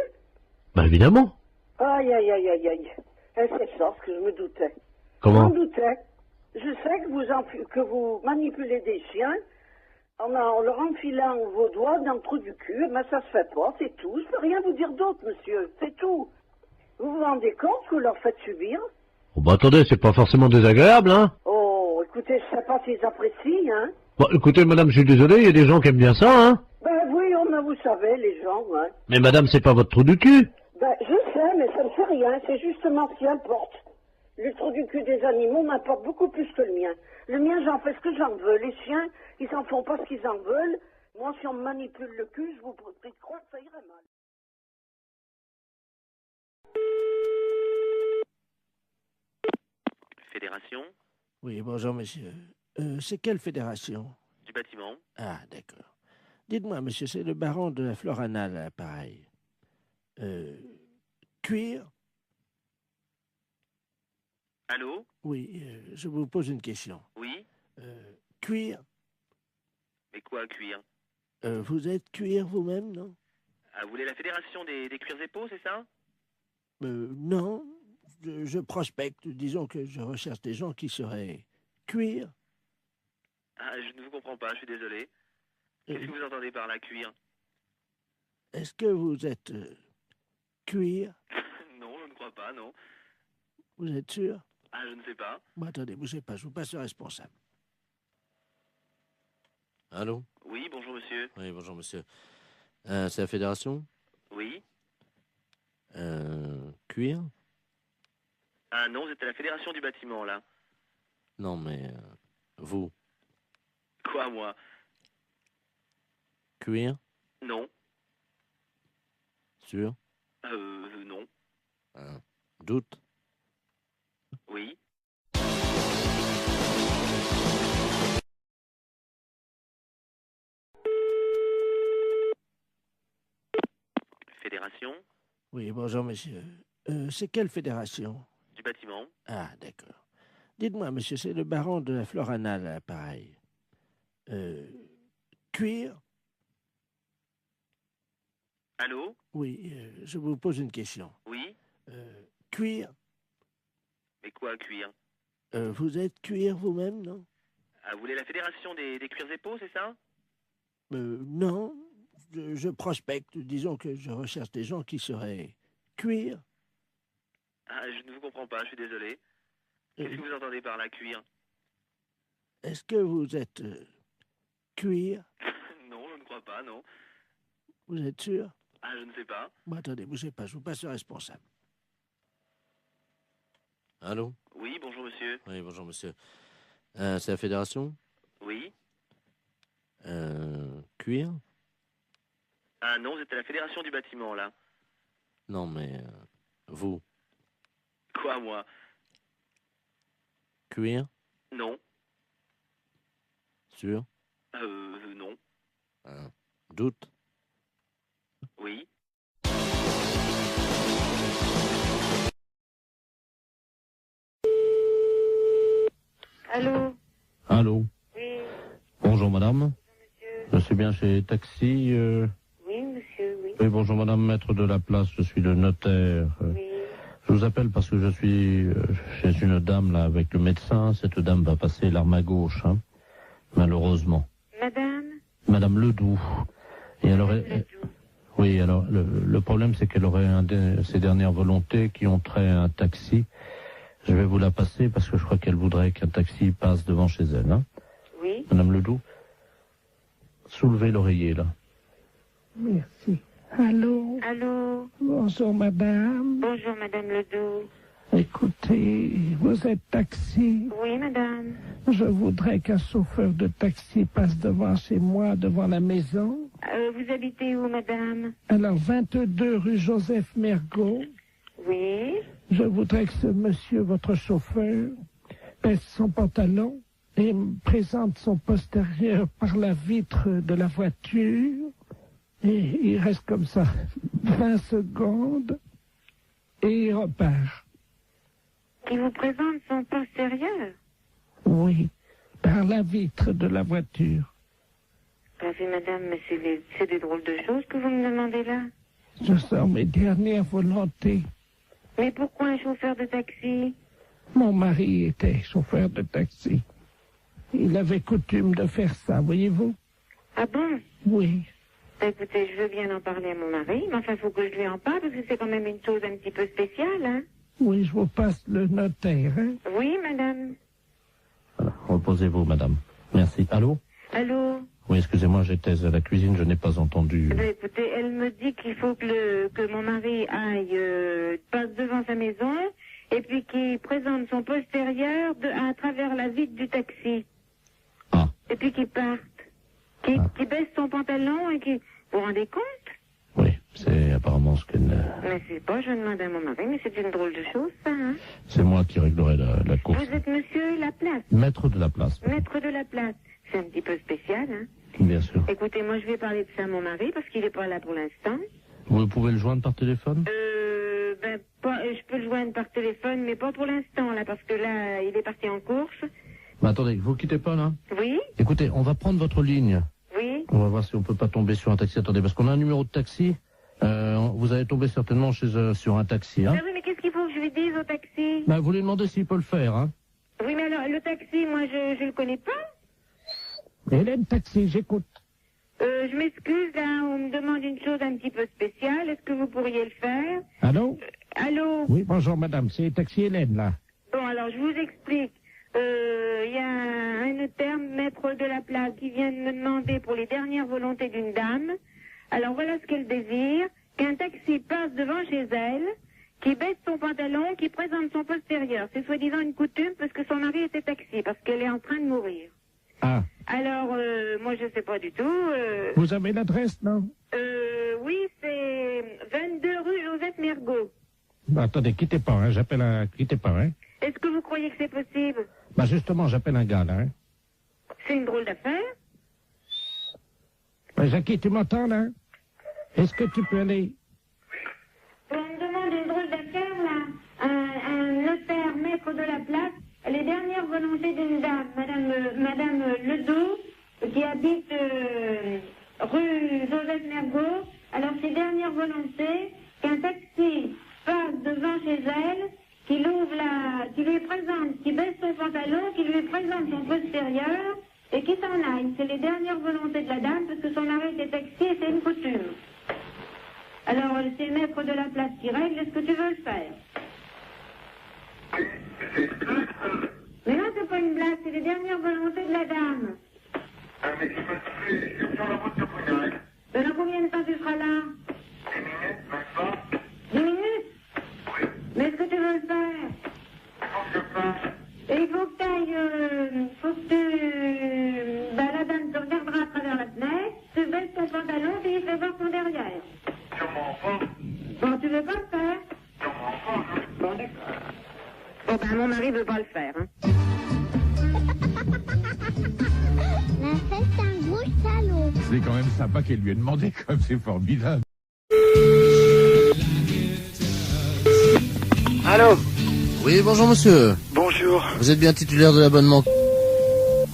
P: Ben, évidemment.
S: Aïe. Et c'est ça ce que je me doutais.
P: Comment?
S: Je m'en doutais. Je sais que vous manipulez des chiens en leur enfilant vos doigts dans le trou du cul, mais ça se fait pas, c'est tout. Je peux rien vous dire d'autre, monsieur, c'est tout. Vous vous rendez compte que vous leur faites subir?
P: Oh, bah, attendez, c'est pas forcément désagréable, hein?
S: Oh, écoutez, je sais pas s'ils apprécient, hein?
P: Bon, écoutez, madame, je suis désolé, il y a des gens qui aiment bien ça, hein?
S: Ben oui, vous savez, les gens, hein.
P: Mais madame, c'est pas votre trou du cul.
S: Ben, je sais, mais ça ne fait rien, c'est justement ce qui importe. Le trou du cul des animaux m'importe beaucoup plus que le mien. Le mien, j'en fais ce que j'en veux. Les chiens, ils s'en font pas ce qu'ils en veulent. Moi, si on me manipule le cul, je vous prie de croire que ça irait mal.
U: Fédération.
F: Oui, bonjour, monsieur. C'est quelle fédération?
U: Du bâtiment.
F: Ah, d'accord. Dites-moi, monsieur, c'est le baron de la Florana, là, pareil. Cuir?
U: Allô?
F: Oui, je vous pose une question.
U: Oui?
F: Cuir?
U: Mais quoi, cuir?
F: Vous êtes cuir vous-même, non?
U: Ah, vous voulez la fédération des cuirs et peaux, c'est ça?
F: Non, je prospecte. Disons que je recherche des gens qui seraient cuir.
U: Ah, je ne vous comprends pas, je suis désolé. Qu'est-ce que vous entendez par là, cuir?
F: Est-ce que vous êtes cuir?
U: Non, je ne crois pas, non.
F: Vous êtes sûr?
U: Ah, je ne sais pas.
F: Bon, attendez, bougez pas, je vous passe le responsable.
E: Allô?
U: Oui, bonjour monsieur.
E: Oui, bonjour monsieur. C'est la fédération?
U: Oui.
E: Cuir?
U: Ah non, vous êtes à la fédération du bâtiment, là.
E: Non, mais vous?
U: Quoi, moi?
E: Cuir?
U: Non.
E: Sûr?
U: Non.
E: Doute?
U: Oui. Fédération?
F: Oui, bonjour, monsieur. C'est quelle fédération?
U: Du bâtiment.
F: Ah, d'accord. Dites-moi, monsieur, c'est le baron de la Florana, là, pareil. Cuir?
U: Allô?
F: Oui, je vous pose une question.
U: Oui?
F: Cuir?
U: Mais quoi, cuir?
F: Vous êtes cuir vous-même, non?
U: Ah, vous voulez la fédération des cuirs et peaux, c'est ça?
F: Non, je prospecte. Disons que je recherche des gens qui seraient cuir.
U: Ah, je ne vous comprends pas, je suis désolé. Qu'est-ce que vous entendez par là, cuir?
F: Est-ce que vous êtes cuir?
U: Non, je ne crois pas, non.
F: Vous êtes sûr?
U: Ah, je ne sais pas.
F: Bon, attendez, bougez pas, je vous passe le responsable.
E: Allô?
U: Oui, bonjour monsieur.
E: Oui, bonjour monsieur. C'est la fédération?
U: Oui.
E: Cuir?
U: Ah non, vous êtes à la fédération du bâtiment, là.
E: Non, mais vous?
U: Quoi, moi?
E: Cuir?
U: Non.
E: Sûr?
U: Non.
E: Doute?
U: Oui.
L: Allô?
P: Allô?
L: Oui.
P: Bonjour madame. Je suis bien chez Taxi.
L: Oui, monsieur, oui.
P: Oui, bonjour madame, maître de la place, je suis le notaire.
L: Oui.
P: Je vous appelle parce que je suis chez une dame là avec le médecin. Cette dame va passer l'arme à gauche, hein, malheureusement.
L: Madame?
P: Madame Ledoux. Et elle aurait... Oui, alors le problème c'est qu'elle aurait ses dernières volontés qui ont trait à un taxi. Je vais vous la passer parce que je crois qu'elle voudrait qu'un taxi passe devant chez elle. Hein.
L: Oui.
P: Madame Ledoux, soulevez l'oreiller là.
I: Merci. Allô?
L: Allô?
I: Bonjour, madame.
L: Bonjour, madame Ledoux.
I: Écoutez, vous êtes taxi?
L: Oui, madame.
I: Je voudrais qu'un chauffeur de taxi passe devant chez moi, devant la maison.
L: Vous habitez où, madame?
I: Alors, 22 rue Joseph Mergault.
L: Oui.
I: Je voudrais que ce monsieur, votre chauffeur, baisse son pantalon et me présente son postérieur par la vitre de la voiture. Et il reste comme ça 20 secondes et il repart.
L: Qui vous présente son postérieur?
I: Oui, par la vitre de la voiture.
L: Bah, madame, mais c'est des drôles de choses que vous me demandez là.
I: Je sors mes dernières volontés.
L: Mais pourquoi un chauffeur de taxi?
I: Mon mari était chauffeur de taxi. Il avait coutume de faire ça, voyez-vous?
L: Ah bon?
I: Oui.
L: Bah, écoutez, je veux bien en parler à mon mari, mais enfin, il faut que je lui en parle, parce que c'est quand même une chose un petit peu spéciale, hein?
I: Oui, je vous passe le notaire, hein?
L: Oui, madame.
P: Voilà, reposez-vous, madame. Merci. Allô?
L: Allô?
P: Oui, excusez-moi, j'étais à la cuisine, je n'ai pas entendu.
L: Bah, écoutez, elle me dit qu'il faut que mon mari aille, passe devant sa maison, et puis qu'il présente son postérieur à travers la vitre du taxi.
P: Ah.
L: Et puis qu'il parte. Qu'il baisse son pantalon et qu'il... Vous vous rendez compte?
P: Oui, c'est apparemment ce qu'elle...
L: Mais c'est pas, je demande à mon mari, mais c'est une drôle de chose, ça, hein?
P: C'est moi qui réglerai la course.
L: Vous êtes monsieur la
A: place.
P: Maître de la place.
A: Maître de la place. C'est un petit peu spécial, hein.
P: Bien sûr.
A: Écoutez, moi je vais parler de ça à mon mari parce qu'il n'est pas là pour l'instant.
P: Vous pouvez le joindre par téléphone?
A: Je peux le joindre par téléphone, mais pas pour l'instant, là, parce que là, il est parti en course.
P: Mais attendez, vous quittez pas, là?
A: Oui?
P: Écoutez, on va prendre votre ligne.
A: Oui?
P: On va voir si on peut pas tomber sur un taxi. Attendez, parce qu'on a un numéro de taxi. Vous allez tomber certainement sur un taxi, hein?
A: Ah oui, mais qu'est-ce qu'il faut que je lui dise au taxi?
P: Bah, vous lui demandez s'il peut le faire, hein?
A: Oui, mais alors, le taxi, moi, je le connais pas.
F: Hélène, taxi, j'écoute.
A: Je m'excuse, là, on me demande une chose un petit peu spéciale. Est-ce que vous pourriez le faire?
F: Allô?
A: Allô?
F: Oui, bonjour madame, c'est taxi Hélène, là.
A: Bon, alors, je vous explique. Il y a un notaire, maître de la place, qui vient de me demander pour les dernières volontés d'une dame. Alors, voilà ce qu'elle désire. Qu'un taxi passe devant chez elle, qui baisse son pantalon, qui présente son postérieur. C'est soi-disant une coutume parce que son mari était taxi, parce qu'elle est en train de mourir.
F: Ah.
A: Alors, moi, je sais pas du tout.
F: Vous avez l'adresse, non?
A: Oui, c'est 22 rue Joseph Mergault.
F: Bah, attendez, quittez pas, hein, quittez pas, hein.
A: Est-ce que vous croyez que c'est possible?
F: Bah, justement, j'appelle un gars, là, hein.
A: C'est une drôle d'affaire.
F: Bah, Jackie, tu m'entends, là? Est-ce que tu peux aller?
A: On me demande une drôle d'affaire, là. Un notaire, maître de la place. Les dernières volontés d'une dame, Madame Ledoux, qui habite rue Joseph Mergault. Alors, ses dernières volontés, qu'un taxi passe devant chez elle, qui lui présente, qui baisse son pantalon, qui lui présente son postérieur, et qui s'en aille. C'est les dernières volontés de la dame, parce que son mari était taxi et c'est une coutume. Alors, c'est le maître de la place qui règle, est-ce que tu veux le faire? Mais non, c'est pas une blague, c'est les dernières volontés de la dame. Mais dans combien de temps tu seras là? 10 minutes? Mais est-ce que tu veux le faire? Et il faut que tu ailles, la dame te regardera à travers la fenêtre, tu baisses ton pantalon, et il fait voir son derrière. Bon, tu veux pas le faire? Bon, d'accord. Bon, ben, mon mari veut pas le faire, hein.
H: Ma fête, c'est un gros salaud.
V: C'est quand même sympa qu'elle lui ait demandé, comme c'est formidable.
W: Allô?
P: Oui, bonjour monsieur.
W: Bonjour.
P: Vous êtes bien titulaire de l'abonnement?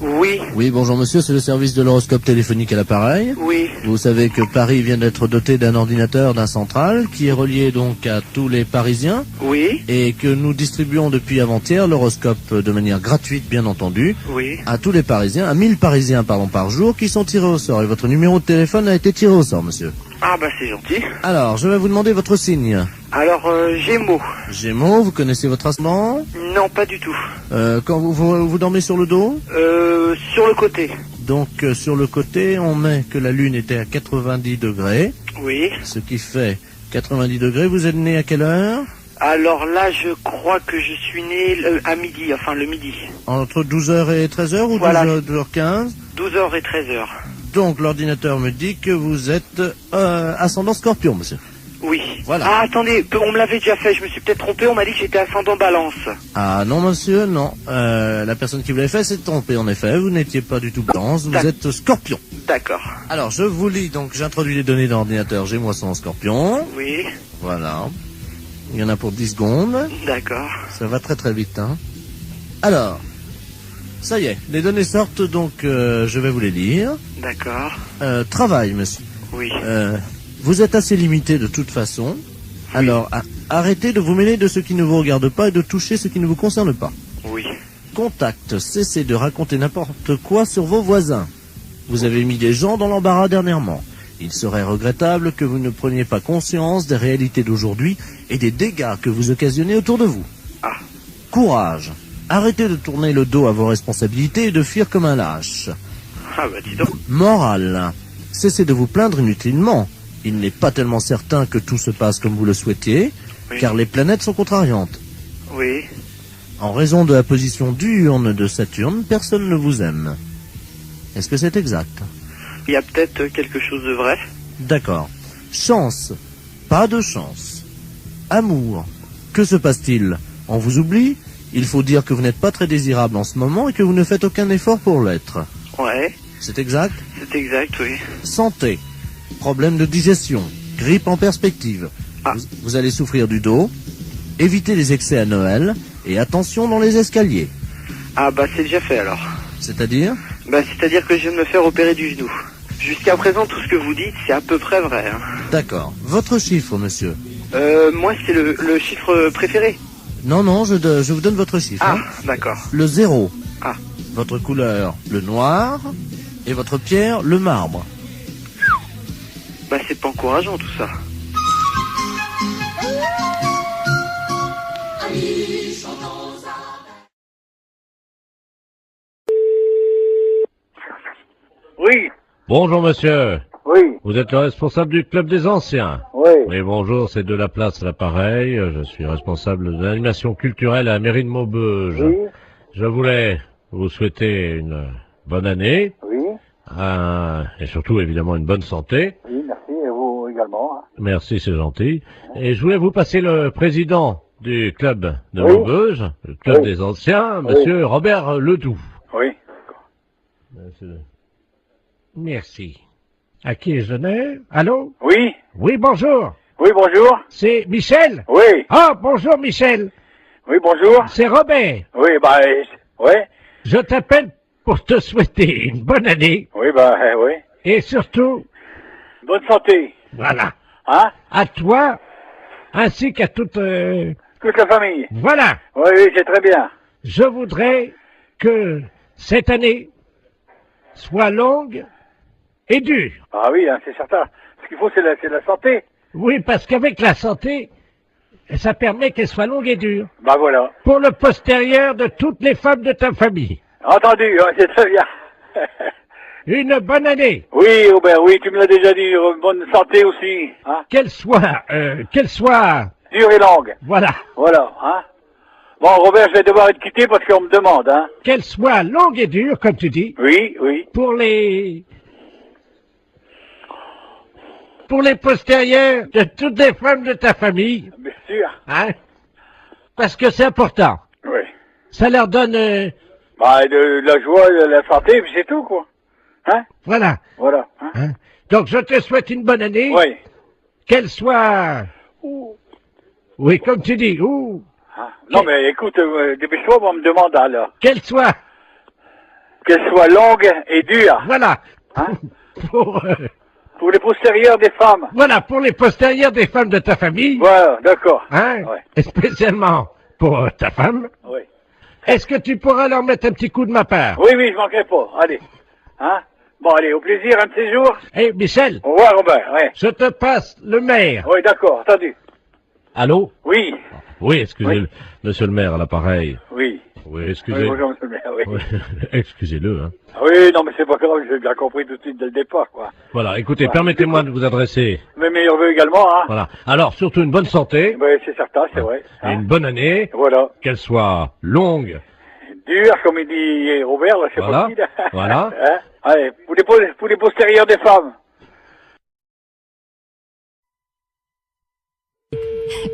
W: Oui.
P: Oui, bonjour monsieur, c'est le service de l'horoscope téléphonique à l'appareil.
W: Oui.
P: Vous savez que Paris vient d'être doté d'un ordinateur, d'un central, qui est relié donc à tous les Parisiens.
W: Oui.
P: Et que nous distribuons depuis avant-hier l'horoscope de manière gratuite, bien entendu.
W: Oui.
P: À tous les Parisiens, à 1000 Parisiens, par jour, qui sont tirés au sort. Et votre numéro de téléphone a été tiré au sort, monsieur.
W: Ah bah c'est gentil.
P: Alors, je vais vous demander votre signe.
W: Alors, Gémeaux.
P: Gémeaux, vous connaissez votre ascendant?
W: Non, pas du tout.
P: Quand vous dormez sur le dos?
W: Sur le côté.
P: Donc, sur le côté, on met que la Lune était à 90 degrés.
W: Oui.
P: Ce qui fait 90 degrés. Vous êtes né à quelle heure?
W: Alors là, je crois que je suis né à midi, enfin le midi.
P: Entre 12h et 13h ou
W: voilà.
P: 12h15?
W: 12h et 13h.
P: Donc, l'ordinateur me dit que vous êtes ascendant Scorpion, monsieur.
W: Oui.
P: Voilà.
W: Ah, attendez, on me l'avait déjà fait, je me suis peut-être trompé, on m'a dit que j'étais ascendant Balance.
P: Ah non, monsieur, non. La personne qui vous l'avait fait s'est trompée, en effet. Vous n'étiez pas du tout Balance, vous êtes Scorpion.
W: D'accord.
P: Alors, je vous lis, donc, j'introduis les données d'ordinateur Gémeaux en Scorpion.
W: Oui.
P: Voilà. Il y en a pour 10 secondes.
W: D'accord.
P: Ça va très très vite, hein. Alors, ça y est, les données sortent, donc je vais vous les lire.
W: D'accord.
P: Travail, monsieur.
W: Oui.
P: Vous êtes assez limité de toute façon. Oui. Alors, arrêtez de vous mêler de ce qui ne vous regarde pas et de toucher ce qui ne vous concerne pas.
W: Oui.
P: Contact, cessez de raconter n'importe quoi sur vos voisins. Vous avez mis des gens dans l'embarras dernièrement. Il serait regrettable que vous ne preniez pas conscience des réalités d'aujourd'hui et des dégâts que vous occasionnez autour de vous.
W: Ah.
P: Courage. Arrêtez de tourner le dos à vos responsabilités et de fuir comme un lâche.
W: Ah bah dis donc.
P: Morale. Cessez de vous plaindre inutilement. Il n'est pas tellement certain que tout se passe comme vous le souhaitiez, oui. Car les planètes sont contrariantes.
W: Oui.
P: En raison de la position diurne de Saturne, personne ne vous aime. Est-ce que c'est exact?
W: Il y a peut-être quelque chose de vrai.
P: D'accord. Chance. Pas de chance. Amour. Que se passe-t-il? On vous oublie?
E: Il faut dire que vous n'êtes pas très désirable en ce moment et que vous ne faites aucun effort pour l'être.
W: Ouais.
E: C'est exact?
W: C'est exact, oui.
E: Santé. Problème de digestion. Grippe en perspective. Vous allez souffrir du dos. Évitez les excès à Noël. Et attention dans les escaliers.
W: Ah bah c'est déjà fait alors.
E: C'est-à-dire?
W: Bah c'est-à-dire que je viens de me faire opérer du genou. Jusqu'à présent, tout ce que vous dites, c'est à peu près vrai. Hein.
E: D'accord. Votre chiffre, monsieur?
W: Moi, c'est le chiffre préféré.
E: Non, je vous donne votre chiffre.
W: Ah, d'accord.
E: Le 0.
W: Ah.
E: Votre couleur, le noir. Et votre pierre, le marbre.
W: Bah, c'est pas encourageant, tout ça.
N: Oui.
P: Bonjour monsieur.
N: Oui.
P: Vous êtes le responsable du club des anciens.
N: Oui.
P: Oui, bonjour, c'est de la place à l'appareil. Je suis responsable de l'animation culturelle à la mairie de Maubeuge.
N: Oui.
P: Je voulais vous souhaiter une bonne année.
N: Oui.
P: Et surtout, évidemment, une bonne santé.
N: Oui, merci, et vous également.
P: Merci, c'est gentil. Et je voulais vous passer le président du club de
N: Oui.
P: Maubeuge, le club
N: Oui.
P: des anciens,
N: Oui.
P: monsieur Robert Ledoux.
N: Oui.
F: Merci. À qui ai-je donné? Allô?
N: Oui.
F: Oui, bonjour.
N: Oui, bonjour.
F: C'est Michel?
N: Oui.
F: Ah, bonjour Michel.
N: Oui, bonjour.
F: C'est Robert.
N: Oui, bah, ouais.
F: Je t'appelle pour te souhaiter une bonne année.
N: Oui, bah, oui.
F: Et surtout,
N: Bonne santé.
F: voilà,
N: Hein?
F: à toi, ainsi qu'à toute...
N: Toute la famille.
F: Voilà.
N: Oui, oui, c'est très bien.
F: Je voudrais que cette année soit longue et dure.
N: Ah oui, hein, c'est certain. Ce qu'il faut, c'est la santé.
F: Oui, parce qu'avec la santé, ça permet qu'elle soit longue et dure.
N: Bah voilà.
F: Pour le postérieur de toutes les femmes de ta famille.
N: Entendu, hein, c'est très bien.
F: Une bonne année.
N: Oui, Robert, oui, tu me l'as déjà dit. Bonne santé aussi. Hein?
F: Qu'elle soit...
N: Dure et longue.
F: Voilà.
N: Voilà, hein. Bon, Robert, je vais devoir être quitté parce qu'on me demande, hein.
F: Qu'elle soit longue et dure, comme tu dis.
N: Oui, oui.
F: Pour les postérieurs de toutes les femmes de ta famille.
N: Bien sûr.
F: Hein? Parce que c'est important.
N: Oui.
F: Ça leur donne...
N: Bah, de la joie, de la santé, puis c'est tout, quoi. Hein?
F: Voilà.
N: Voilà. Hein?
F: Hein? Donc, je te souhaite une bonne année.
N: Oui.
F: Qu'elle soit... Oui, comme tu dis.
N: Hein? Non, mais écoute, dépêche-toi, on me demande alors.
F: Qu'elle soit
N: longue et dure.
F: Voilà.
N: Hein?
F: Pour
N: les postérieurs des femmes.
F: Voilà, pour les postérieurs des femmes de ta famille.
N: Voilà, d'accord.
F: Hein?
N: Ouais.
F: Et spécialement pour ta femme.
N: Oui.
F: Est-ce que tu pourras leur mettre un petit coup de ma part?
N: Oui, oui, je manquerai pas. Allez. Hein? Bon, allez, au plaisir, un de ces jours.
F: Eh, Michel.
N: Au revoir, Robert, ouais.
F: Je te passe le maire.
N: Oui, d'accord, entendu.
P: Allô?
N: Oui.
P: Oui, excusez-le, monsieur le maire à l'appareil.
N: Oui.
P: Oui,
N: Oui,
P: excusez.
N: bonjour, monsieur le maire, oui.
P: Oui, excusez-le, hein.
N: Oui, non, mais c'est pas grave, j'ai bien compris tout de suite dès le départ, quoi.
P: Voilà, écoutez,
N: Ouais.
P: permettez-moi de vous adresser.
N: Mes meilleurs vœux également, hein.
P: Voilà. Alors, surtout une bonne santé.
N: Oui, c'est certain, c'est vrai.
P: Et une bonne année.
N: Voilà.
P: Qu'elle soit longue.
N: Dur, comme il dit Robert, là, c'est
P: Voilà.
N: pas facile.
P: Voilà.
N: Hein? Allez, pour les postérieurs des femmes.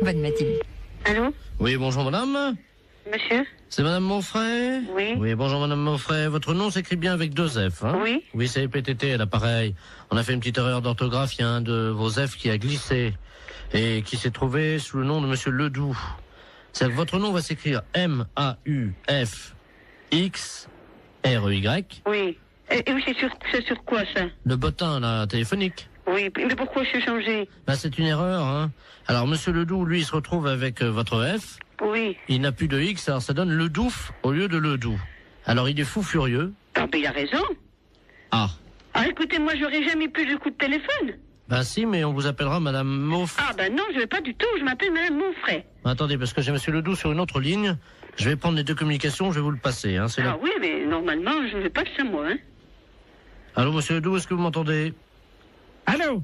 C: Bonne matinée.
E: Allô? Oui, bonjour madame.
C: Monsieur?
E: C'est madame Monfray?
C: Oui.
E: Oui, bonjour madame Monfray. Votre nom s'écrit bien avec 2 F, hein?
C: Oui.
E: Oui, c'est PTT à l'appareil. On a fait une petite erreur d'orthographe. Il y a un de vos F qui a glissé et qui s'est trouvé sous le nom de monsieur Ledoux. C'est que votre nom va s'écrire M-A-U-F-X-R-E-Y.
C: Oui. Et oui, c'est sur quoi ça?
E: Le bottin, là, téléphonique.
C: Oui, mais pourquoi c'est changé?
E: Bah, c'est une erreur, hein. Alors, monsieur Ledoux, lui, il se retrouve avec votre F.
C: Oui.
E: Il n'a plus de X, alors ça donne Ledouf au lieu de Ledoux. Alors, il est fou furieux.
C: Ah, mais il a raison.
E: Ah.
C: Ah, écoutez, moi, j'aurais jamais plus de coup de téléphone.
E: Ben si, mais on vous appellera madame Monfray.
C: Ah, ben non, je vais pas du tout, je m'appelle madame Monfray.
E: Attendez, parce que j'ai monsieur Ledoux sur une autre ligne. Je vais prendre les 2 communications, je vais vous le passer, hein.
C: Ah oui, mais normalement, je ne vais pas ça, moi, hein.
E: Allô, monsieur Ledoux, est-ce que vous m'entendez?
F: Allô?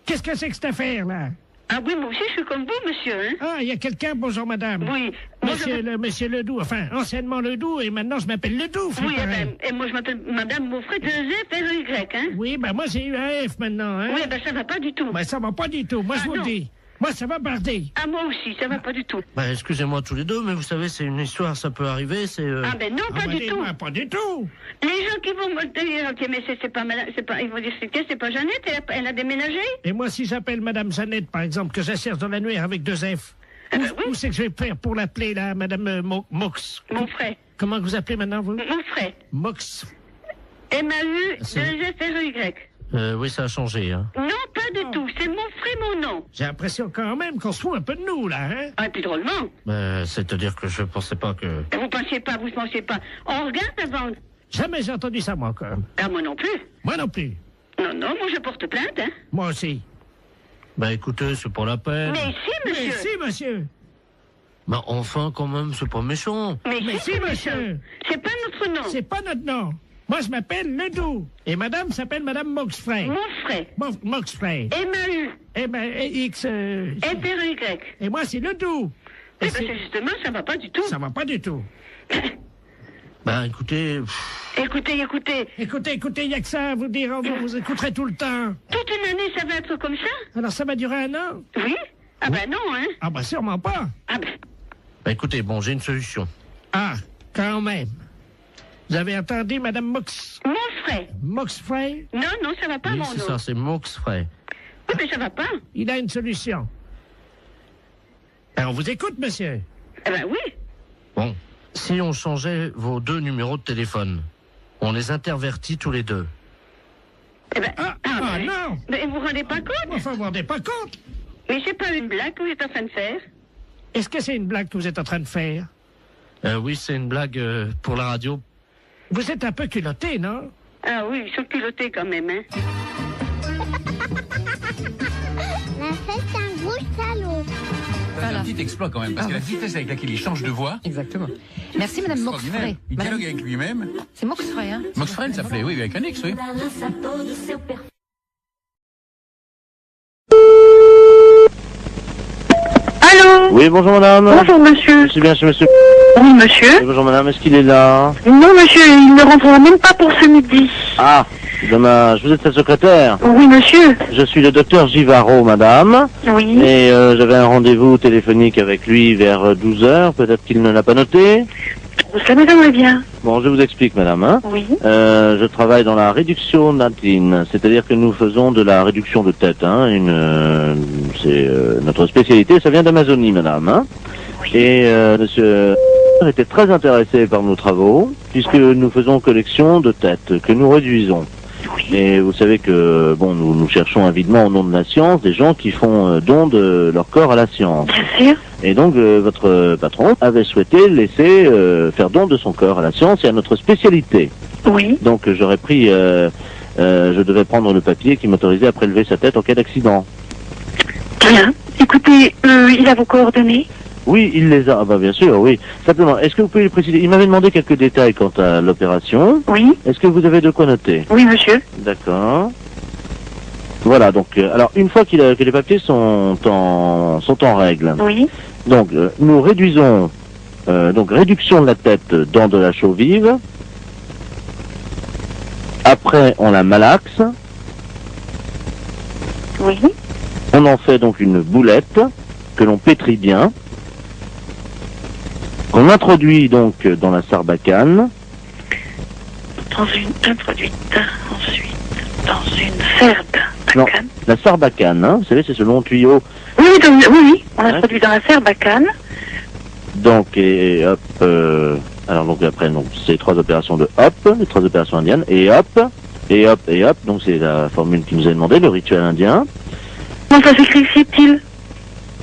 F: Qu'est-ce que c'est que cette affaire-là?
C: Ah oui, moi aussi, je suis comme vous, monsieur, hein.
F: Ah, il y a quelqu'un, bonjour madame.
C: Oui.
F: Monsieur Ledoux, enfin, anciennement Ledoux, et maintenant je m'appelle Ledoux.
C: Oui, et moi je m'appelle madame Monfray, 2 F, R-E-Y, hein.
F: Oui, ben moi j'ai eu un F maintenant, hein.
C: Oui, ben ça va pas du tout.
F: Ben ça va pas du tout, moi je vous le dis. Moi, ça va barder.
C: Ah, moi aussi, ça va pas du tout.
E: Bah, excusez-moi tous les deux, mais vous savez, c'est une histoire, ça peut arriver, c'est...
C: Ah, ben non, pas du tout.
F: Pas du tout.
C: Les gens qui vont me dire, ok, mais c'est pas madame, ils vont dire, c'est pas Jeannette, elle a déménagé.
F: Et moi, si j'appelle Madame Jeannette, par exemple, que j'assère dans l'annuaire avec 2 F, où c'est que je vais faire pour l'appeler, là, Madame Mox?
C: Mon frère.
F: Comment vous appelez maintenant, vous?
C: Mon frère.
F: Mox.
C: M-A-U-2-F-R-Y.
E: Oui, ça a changé, hein.
C: Non, pas du tout. C'est mon frère, mon nom.
F: J'ai l'impression quand même qu'on se fout un peu de nous, là, hein?
C: Ah, et puis drôlement.
E: C'est-à-dire que je pensais pas que...
C: Vous pensiez pas. On regarde avant.
F: Jamais j'ai entendu ça, moi, quand même.
C: Ah, moi non plus.
F: Moi non plus.
C: Non, moi je porte plainte, hein.
F: Moi aussi.
E: Bah, écoutez, c'est pas la peine.
C: Mais si, monsieur.
F: Mais si, monsieur.
E: Bah, enfin, quand même, c'est pas méchant.
C: Mais
F: si, monsieur.
C: C'est pas notre nom.
F: C'est pas notre nom. Moi, je m'appelle Ledoux. Et madame s'appelle Madame Moxfray.
C: Mon frère.
F: Moxfray.
C: M-A-U.
F: X...
C: F-R-Y.
F: Et moi, c'est Ledoux.
C: Eh ben, c'est justement, ça va pas du tout.
F: Ça va pas du tout.
E: Ben, écoutez...
C: Écoutez,
F: il n'y a que ça à vous dire. Vous écouterez tout le temps.
C: Toute une année, ça va être comme ça?
F: Alors, ça va durer 1 an?
C: Oui. Ah ben non, hein.
F: Ah ben sûrement pas.
C: Ah ben...
E: Bah, écoutez, bon, j'ai une solution.
F: Ah, quand même. Vous avez entendu, Madame Mox?
C: Mon frère.
F: Moxfray?
C: Non, ça va pas,
E: oui,
C: mon
E: c'est
C: nom.
E: ça, c'est Moxfray.
C: Oui, mais ça va pas.
F: Il a une solution. Alors, on vous écoute, monsieur.
C: Eh ben oui.
E: Bon, si on changeait vos 2 numéros de téléphone, on les intervertit tous les 2.
C: Eh ben...
F: non.
C: Mais vous vous rendez pas compte?
F: Enfin, vous vous rendez pas compte?
C: Mais c'est pas une blague que vous êtes en train de faire.
F: Est-ce que c'est une blague que vous êtes en train de faire?
E: Oui, c'est une blague pour la radio.
F: Vous êtes un peu culotté, non?
C: Ah oui, ils sont culottés quand même, hein.
H: La fête, c'est un gros salaud.
V: C'est un petit exploit quand même, parce que la vitesse avec laquelle il change de voix...
D: Exactement. Merci, Madame Moxfray.
V: Il dialogue avec lui-même.
D: C'est Moxfray, hein?
V: Moxfray, ça s'appelait, oui, avec un X, oui.
L: Allô?
B: Oui, bonjour madame.
L: Bonjour monsieur.
B: Je suis bien chez monsieur.
L: Oui monsieur.
B: Oui, bonjour madame, est-ce qu'il est là?
L: Non monsieur, il ne rentrera même pas pour ce midi.
B: Ah, dommage. Vous êtes sa secrétaire?
L: Oui monsieur.
B: Je suis le docteur Givaro, madame.
L: Oui.
B: Et j'avais un rendez-vous téléphonique avec lui vers 12h. Peut-être qu'il ne l'a pas noté.
L: Ça m'étonnerait bien.
B: Bon, je vous explique, madame. Hein.
L: Oui.
B: Je travaille dans la réduction natine, c'est-à-dire que nous faisons de la réduction de tête. Hein. C'est notre spécialité, ça vient d'Amazonie, madame. Hein. Oui. Et monsieur était très intéressé par nos travaux, puisque nous faisons collection de têtes, que nous réduisons. Oui. Et vous savez que, bon, nous cherchons avidement au nom de la science des gens qui font don de leur corps à la science.
L: Bien sûr.
B: Et donc, votre patron avait souhaité laisser faire don de son corps à la science et à notre spécialité.
L: Oui.
B: Donc, j'aurais pris... je devais prendre le papier qui m'autorisait à prélever sa tête en cas d'accident.
L: Bien. Écoutez, il a vos coordonnées?
B: Oui, il les a. Ah bah bien sûr, oui. Simplement, est-ce que vous pouvez lui préciser? Il m'avait demandé quelques détails quant à l'opération.
L: Oui.
B: Est-ce que vous avez de quoi noter?
L: Oui, monsieur.
B: D'accord. Voilà, donc, alors, une fois que les papiers sont en règle.
L: Oui.
B: Donc, nous réduisons, donc, réduction de la tête dans de la chaux vive. Après, on la malaxe.
L: Oui.
B: On en fait donc une boulette que l'on pétrit bien. Qu'on introduit donc dans la sarbacane.
L: Introduite ensuite dans une sarbacane.
B: Non, la sarbacane, hein, vous savez, c'est ce long tuyau.
L: Oui, oui, on introduit dans la sarbacane.
B: Donc, et hop, alors donc après, donc, c'est 3 opérations de hop, les 3 opérations indiennes, et hop, et hop, et hop, donc c'est la formule qui nous a demandé, le rituel indien.
L: Comment ça s'écrit-il?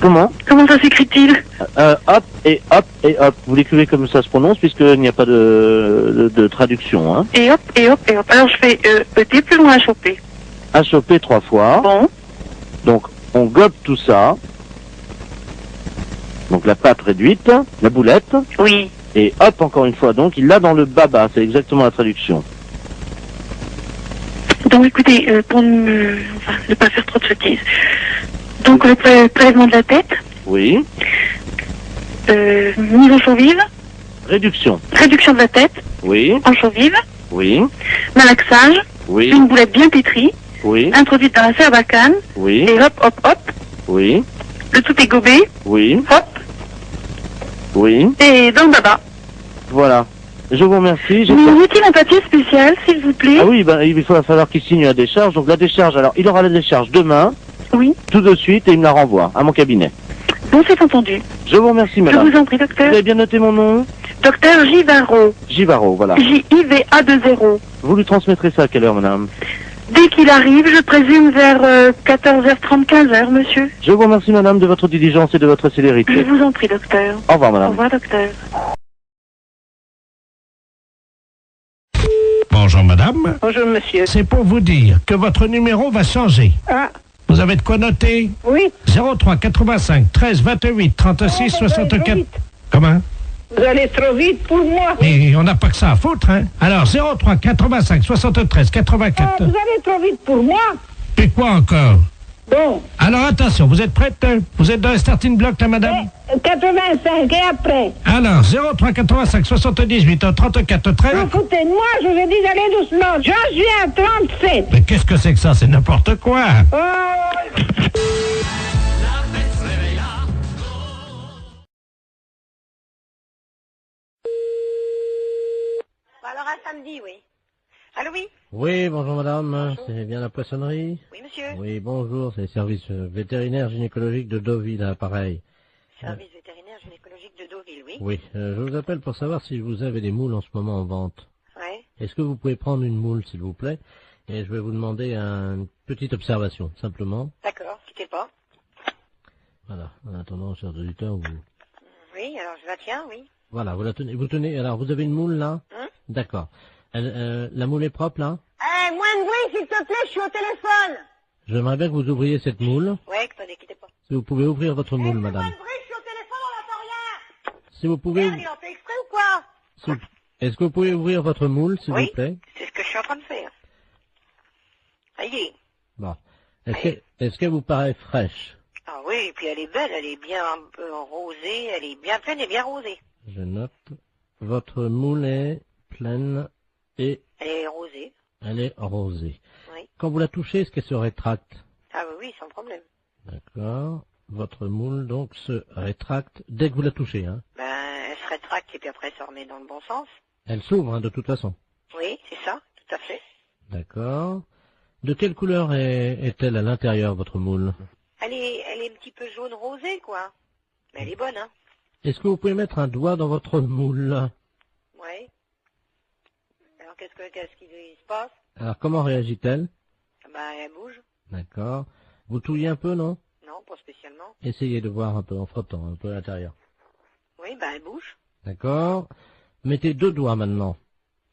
B: Comment
L: ça s'écrit-il?
B: Hop et hop et hop. Vous l'écrivez comme ça se prononce puisqu'il n'y a pas de traduction. Hein.
L: Et hop et hop et hop. Alors je fais ET plus loin HOP.
B: HOP 3 fois.
L: Bon.
B: Donc on gobe tout ça. Donc la pâte réduite, la boulette.
L: Oui.
B: Et hop encore une fois. Donc il l'a dans le baba. C'est exactement la traduction.
L: Donc écoutez, pour ne pas faire trop de sottises. Donc le prélèvement de la tête.
B: Oui.
L: Mise en chaux vive.
B: Réduction.
L: Réduction de la tête.
B: Oui.
L: En chaux vive.
B: Oui.
L: Malaxage.
B: Oui.
L: Une boulette bien pétrie.
B: Oui.
L: Introduite dans la sarbacane.
B: Oui.
L: Et hop, hop, hop.
B: Oui.
O: Le tout est gobé.
G: Oui.
O: Hop.
G: Oui.
O: Et dans le baba.
G: Voilà. Je vous remercie.
O: Nous faut-il un papier spécial, s'il vous plaît?
G: Ah oui, il va falloir qu'il signe la décharge. Donc la décharge, alors il aura la décharge demain.
O: Oui.
G: Tout de suite et il me la renvoie à mon cabinet.
O: Bon, c'est entendu.
G: Je vous remercie, madame.
O: Je vous en prie, docteur.
G: Vous avez bien noté mon nom?
O: Docteur Givaro.
G: Givaro, voilà.
O: J-I-V-A-2-0.
G: Vous lui transmettrez ça à quelle heure, madame?
O: Dès qu'il arrive, je présume vers 14h30, 15h, monsieur.
G: Je vous remercie, madame, de votre diligence et de votre célérité.
O: Je vous en prie, docteur.
G: Au revoir, madame.
O: Au revoir, docteur.
F: Bonjour madame.
R: Bonjour monsieur.
F: C'est pour vous dire que votre numéro va changer.
R: Ah,
F: Vous avez de quoi noter?
R: oui.
F: 03 85 13 28 36 64. Comment?
R: Vous allez trop vite pour moi.
F: Mais on n'a pas que ça à foutre, hein? Alors 03 85 73 84.
R: Ah, vous allez trop vite pour moi.
F: Et quoi encore?
R: Bon.
F: Alors attention, vous êtes prête? Vous êtes dans le starting block là, madame?
R: 85 et après.
F: Alors 03 85 78 34 13.
R: Écoutez, moi, je vous ai dit d'aller doucement. J'en suis à 37.
F: Mais qu'est-ce que c'est que ça? C'est n'importe quoi.
K: Alors à samedi, oui. Allô, oui?
J: Oui, bonjour madame, c'est bien la poissonnerie?
K: Oui, monsieur.
J: Oui, bonjour, c'est le service vétérinaire gynécologique de Deauville, à l'appareil.
K: Service vétérinaire gynécologique de Deauville, oui.
J: Oui, je vous appelle pour savoir si vous avez des moules en ce moment en vente.
K: Ouais.
J: Est-ce que vous pouvez prendre une moule, s'il vous plaît? Et je vais vous demander une petite observation, simplement.
K: D'accord, quittez pas.
J: Voilà, en attendant, chers auditeurs, vous...
K: Oui, alors je la tiens, oui.
J: Voilà, vous la tenez, vous tenez, alors vous avez une moule là? D'accord. La moule est propre là?
K: Moins de bruit, s'il te plaît, je suis au téléphone.
J: J'aimerais bien que vous ouvriez cette moule.
K: Ouais, attendez, quittez pas.
J: Si vous pouvez ouvrir votre moule, madame.
K: Moins de bruit, je suis au téléphone, on n'entend rien.
J: Si vous pouvez...
K: Merde, il en fait exprès ou quoi?
J: Est-ce que vous pouvez ouvrir votre moule, s'il
K: Oui.
J: vous plaît?
K: C'est ce que je suis en train de faire. Ça y est.
J: Bon. Est-ce qu'elle vous paraît fraîche?
K: Ah oui, et puis elle est belle, elle est bien un peu rosée, elle est bien pleine et bien rosée.
J: Je note. Votre moule est pleine et...
K: Elle est rosée.
J: Elle est rosée.
K: Oui.
J: Quand vous la touchez, est-ce qu'elle se rétracte?
K: Ah oui, oui, sans problème.
J: D'accord. Votre moule, donc, se rétracte dès que vous la touchez, hein?
K: Ben, elle se rétracte et puis après elle se remet dans le bon sens.
J: Elle s'ouvre, hein, de toute façon.
K: Oui, c'est ça, tout à fait.
J: D'accord. De quelle couleur est-elle à l'intérieur, votre moule?
K: Elle est un petit peu jaune rosée, quoi. Mais elle est bonne, hein.
J: Est-ce que vous pouvez mettre un doigt dans votre moule?
K: Oui. Alors qu'est-ce qui se passe?
J: Alors, comment réagit-elle?
K: Ben, elle bouge.
J: D'accord. Vous touillez un peu, non?
K: Non, pas spécialement.
J: Essayez de voir un peu en frottant, un peu à l'intérieur.
K: Oui, ben, elle bouge.
J: D'accord. Mettez 2 doigts maintenant.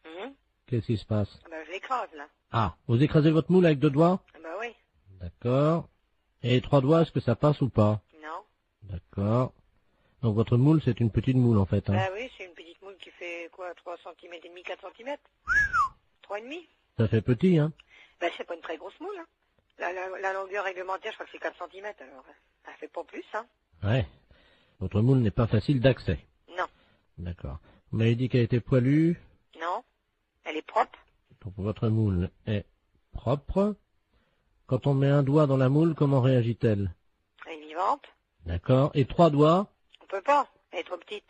K: Mhm.
J: Qu'est-ce qui se passe?
K: Ben, je l'écrase, là.
J: Ah, vous écrasez votre moule avec 2 doigts?
K: Ben oui.
J: D'accord. Et 3 doigts, est-ce que ça passe ou pas?
K: Non.
J: D'accord. Donc votre moule, c'est une petite moule en fait. Hein.
K: Ben oui, c'est une petite moule qui fait quoi, 3 cm et demi, 4 cm 3,5.
J: Ça fait petit, hein?
K: Ben c'est pas une très grosse moule, hein. La longueur réglementaire, je crois que c'est 4 cm, alors elle fait pas plus, hein.
J: Ouais. Votre moule n'est pas facile d'accès.
K: Non.
J: D'accord. Vous m'avez dit qu'elle était poilue.
K: Non. Elle est propre.
J: Donc votre moule est propre. Quand on met un doigt dans la moule, comment réagit-elle?
K: Elle est vivante.
J: D'accord. Et 3 doigts?
K: On peut pas, elle est trop petite.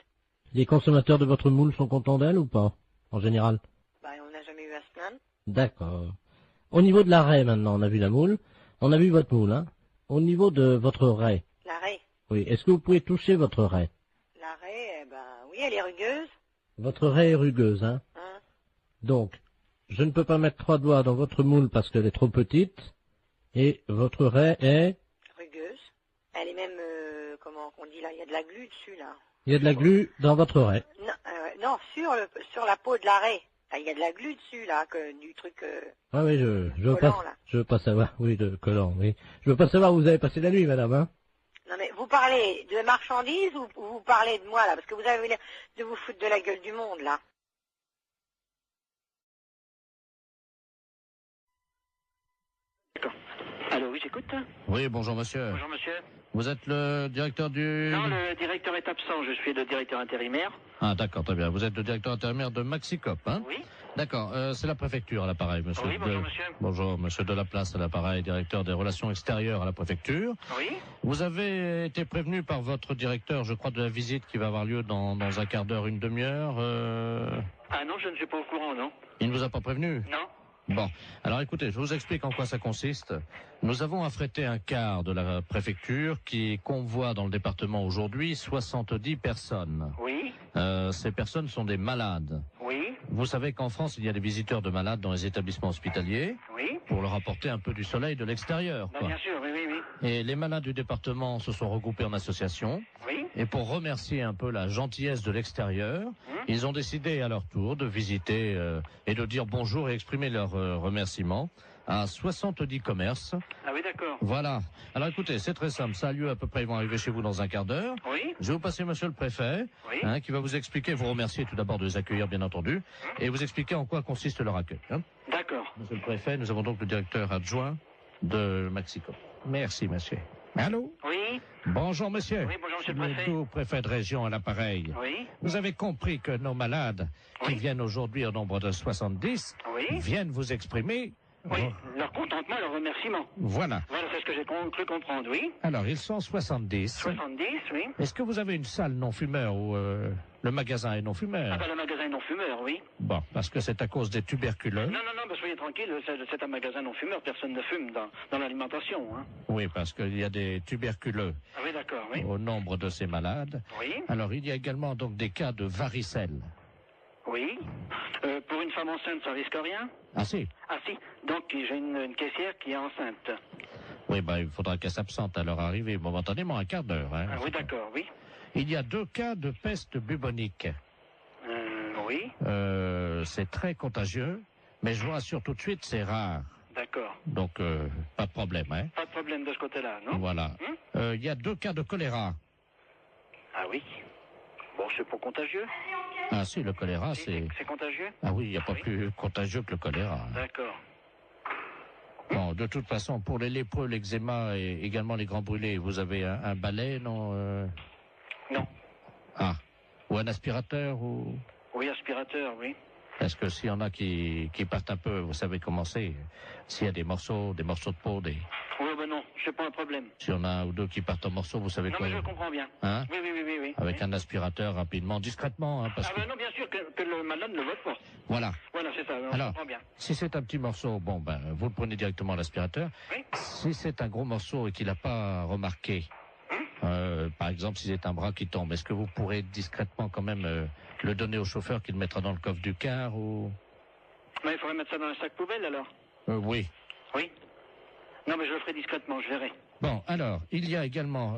J: Les consommateurs de votre moule sont contents d'elle ou pas? En général?
K: Ben on n'a jamais eu à se plaindre.
J: D'accord. Au niveau de la raie maintenant, on a vu la moule. On a vu votre moule, hein? Au niveau de votre raie.
K: La raie.
J: Oui. Est-ce que vous pouvez toucher votre raie?
K: La raie, ben oui, elle est rugueuse.
J: Votre raie est rugueuse, hein? Donc, je ne peux pas mettre 3 doigts dans votre moule parce qu'elle est trop petite. Et votre raie est...
K: rugueuse. Elle est même, comment on dit là, il y a de la glu dessus, là.
J: Il y a de la glu dans votre raie.
K: Non, non, sur la peau de la raie. Il y a de la glu dessus, là, du truc...
J: Ah oui, je veux
K: collant,
J: pas,
K: là.
J: je veux pas savoir, oui, de collant, oui. Je veux pas savoir où vous avez passé la nuit, madame, hein?
K: Non mais vous parlez de marchandises ou vous parlez de moi, là? Parce que vous avez l'air de vous foutre de la gueule du monde, là.
U: Allô, oui, j'écoute.
P: Oui, bonjour monsieur.
U: Bonjour, monsieur.
P: Vous êtes le directeur du...
U: Non, le directeur est absent, je suis le directeur intérimaire.
P: Ah d'accord, très bien. Vous êtes le directeur intérimaire de Maxicop, hein?
U: Oui.
P: D'accord, c'est la préfecture à l'appareil, monsieur.
U: Oui, bonjour, monsieur.
P: Bonjour, monsieur Delaplace à l'appareil, directeur des relations extérieures à la préfecture.
U: Oui.
P: Vous avez été prévenu par votre directeur, je crois, de la visite qui va avoir lieu dans un quart d'heure, une demi-heure.
U: Ah non, je ne suis pas au courant, non.
P: Il ne vous a pas prévenu?
U: Non.
P: Bon, alors écoutez, je vous explique en quoi ça consiste. Nous avons affrété un quart de la préfecture qui convoie dans le département aujourd'hui 70 personnes.
U: Oui.
P: Ces personnes sont des malades.
U: Oui.
P: Vous savez qu'en France, il y a des visiteurs de malades dans les établissements hospitaliers.
U: Oui.
P: Pour leur apporter un peu du soleil de l'extérieur.
U: Bah, bien sûr, oui, oui, oui.
P: Et les malades du département se sont regroupés en association.
U: Oui.
P: Et pour remercier un peu la gentillesse de l'extérieur, ils ont décidé à leur tour de visiter et de dire bonjour et exprimer leur remerciement à 70 commerces.
U: Ah oui, d'accord.
P: Voilà. Alors écoutez, c'est très simple. Ça a lieu à peu près, ils vont arriver chez vous dans un quart d'heure.
U: Oui.
P: Je vais vous passer monsieur le préfet,
U: Oui.
P: qui va vous expliquer, vous remercier tout d'abord de les accueillir, bien entendu, et vous expliquer en quoi consiste leur accueil.
U: D'accord.
P: Monsieur le préfet, nous avons donc le directeur adjoint de Mexico. Merci, monsieur. Allô?
U: Oui.
P: Bonjour, monsieur.
U: Oui, bonjour, monsieur le préfet.
P: Tout préfet de région à l'appareil.
U: Oui.
P: Vous avez compris que nos malades, qui viennent aujourd'hui au nombre de 70, viennent vous exprimer...
U: Leur contentement, leur remerciement.
P: Voilà.
U: Voilà, c'est ce que j'ai cru comprendre, oui.
P: Alors, ils sont 70.
U: 70, oui.
P: Est-ce que vous avez une salle non-fumeur où le magasin est non-fumeur?
U: Ah ben, le magasin est non-fumeur, oui.
P: Bon, parce que c'est à cause des tuberculeux.
U: Non, ben, soyez tranquille, c'est un magasin non-fumeur, personne ne fume dans l'alimentation, hein.
P: Oui, parce qu'il y a des tuberculeux
U: Ah oui, d'accord, oui.
P: au nombre de ces malades.
U: Oui.
P: Alors, il y a également donc des cas de varicelle.
U: Oui. Pour une femme enceinte, ça risque rien?
P: Ah si?
U: Ah si. Donc, j'ai une caissière qui est enceinte.
P: Oui, il faudra qu'elle s'absente à leur arrivée momentanément, un quart d'heure. Hein,
U: Ah oui, d'accord, oui.
P: Il y a 2 cas de peste bubonique.
U: Oui.
P: C'est très contagieux, mais je vous rassure tout de suite, c'est rare.
U: D'accord.
P: Donc, pas de problème, hein.
U: Pas de problème de ce côté-là, non?
P: Voilà. Il y a 2 cas de choléra.
U: Ah oui. Bon, c'est pas contagieux.
P: Ah si, le choléra, c'est...
U: C'est contagieux?
P: Ah oui, il n'y a pas plus contagieux que le choléra.
U: D'accord.
P: Bon, de toute façon, pour les lépreux, l'eczéma et également les grands brûlés, vous avez un balai, non
U: Non.
P: Ah. Ou un aspirateur, ou...
U: Oui, aspirateur, oui.
P: Parce que s'il y en a qui partent un peu, vous savez comment c'est. S'il y a des morceaux de peau,
U: Oui, ben non, c'est pas un problème.
P: s'il y en a un ou deux qui partent en morceaux, vous savez
U: Non,
P: quoi.
U: mais je comprends bien.
P: Hein?
U: Oui.
P: Avec un aspirateur rapidement, discrètement, hein, parce
U: Ah ben non, bien sûr que le malade ne vote pas.
P: Voilà.
U: Voilà, c'est ça, je
P: Alors,
U: comprends bien.
P: si c'est un petit morceau, vous le prenez directement à l'aspirateur.
U: Oui.
P: Si c'est un gros morceau et qu'il n'a pas remarqué, par exemple, si c'est un bras qui tombe, est-ce que vous pourrez discrètement quand même le donner au chauffeur qui le mettra dans le coffre du car ou...
U: Mais il faudrait mettre ça dans un sac poubelle, alors.
P: Oui.
U: Oui. Non, mais je le ferai discrètement, je verrai.
P: Bon, alors, il y a également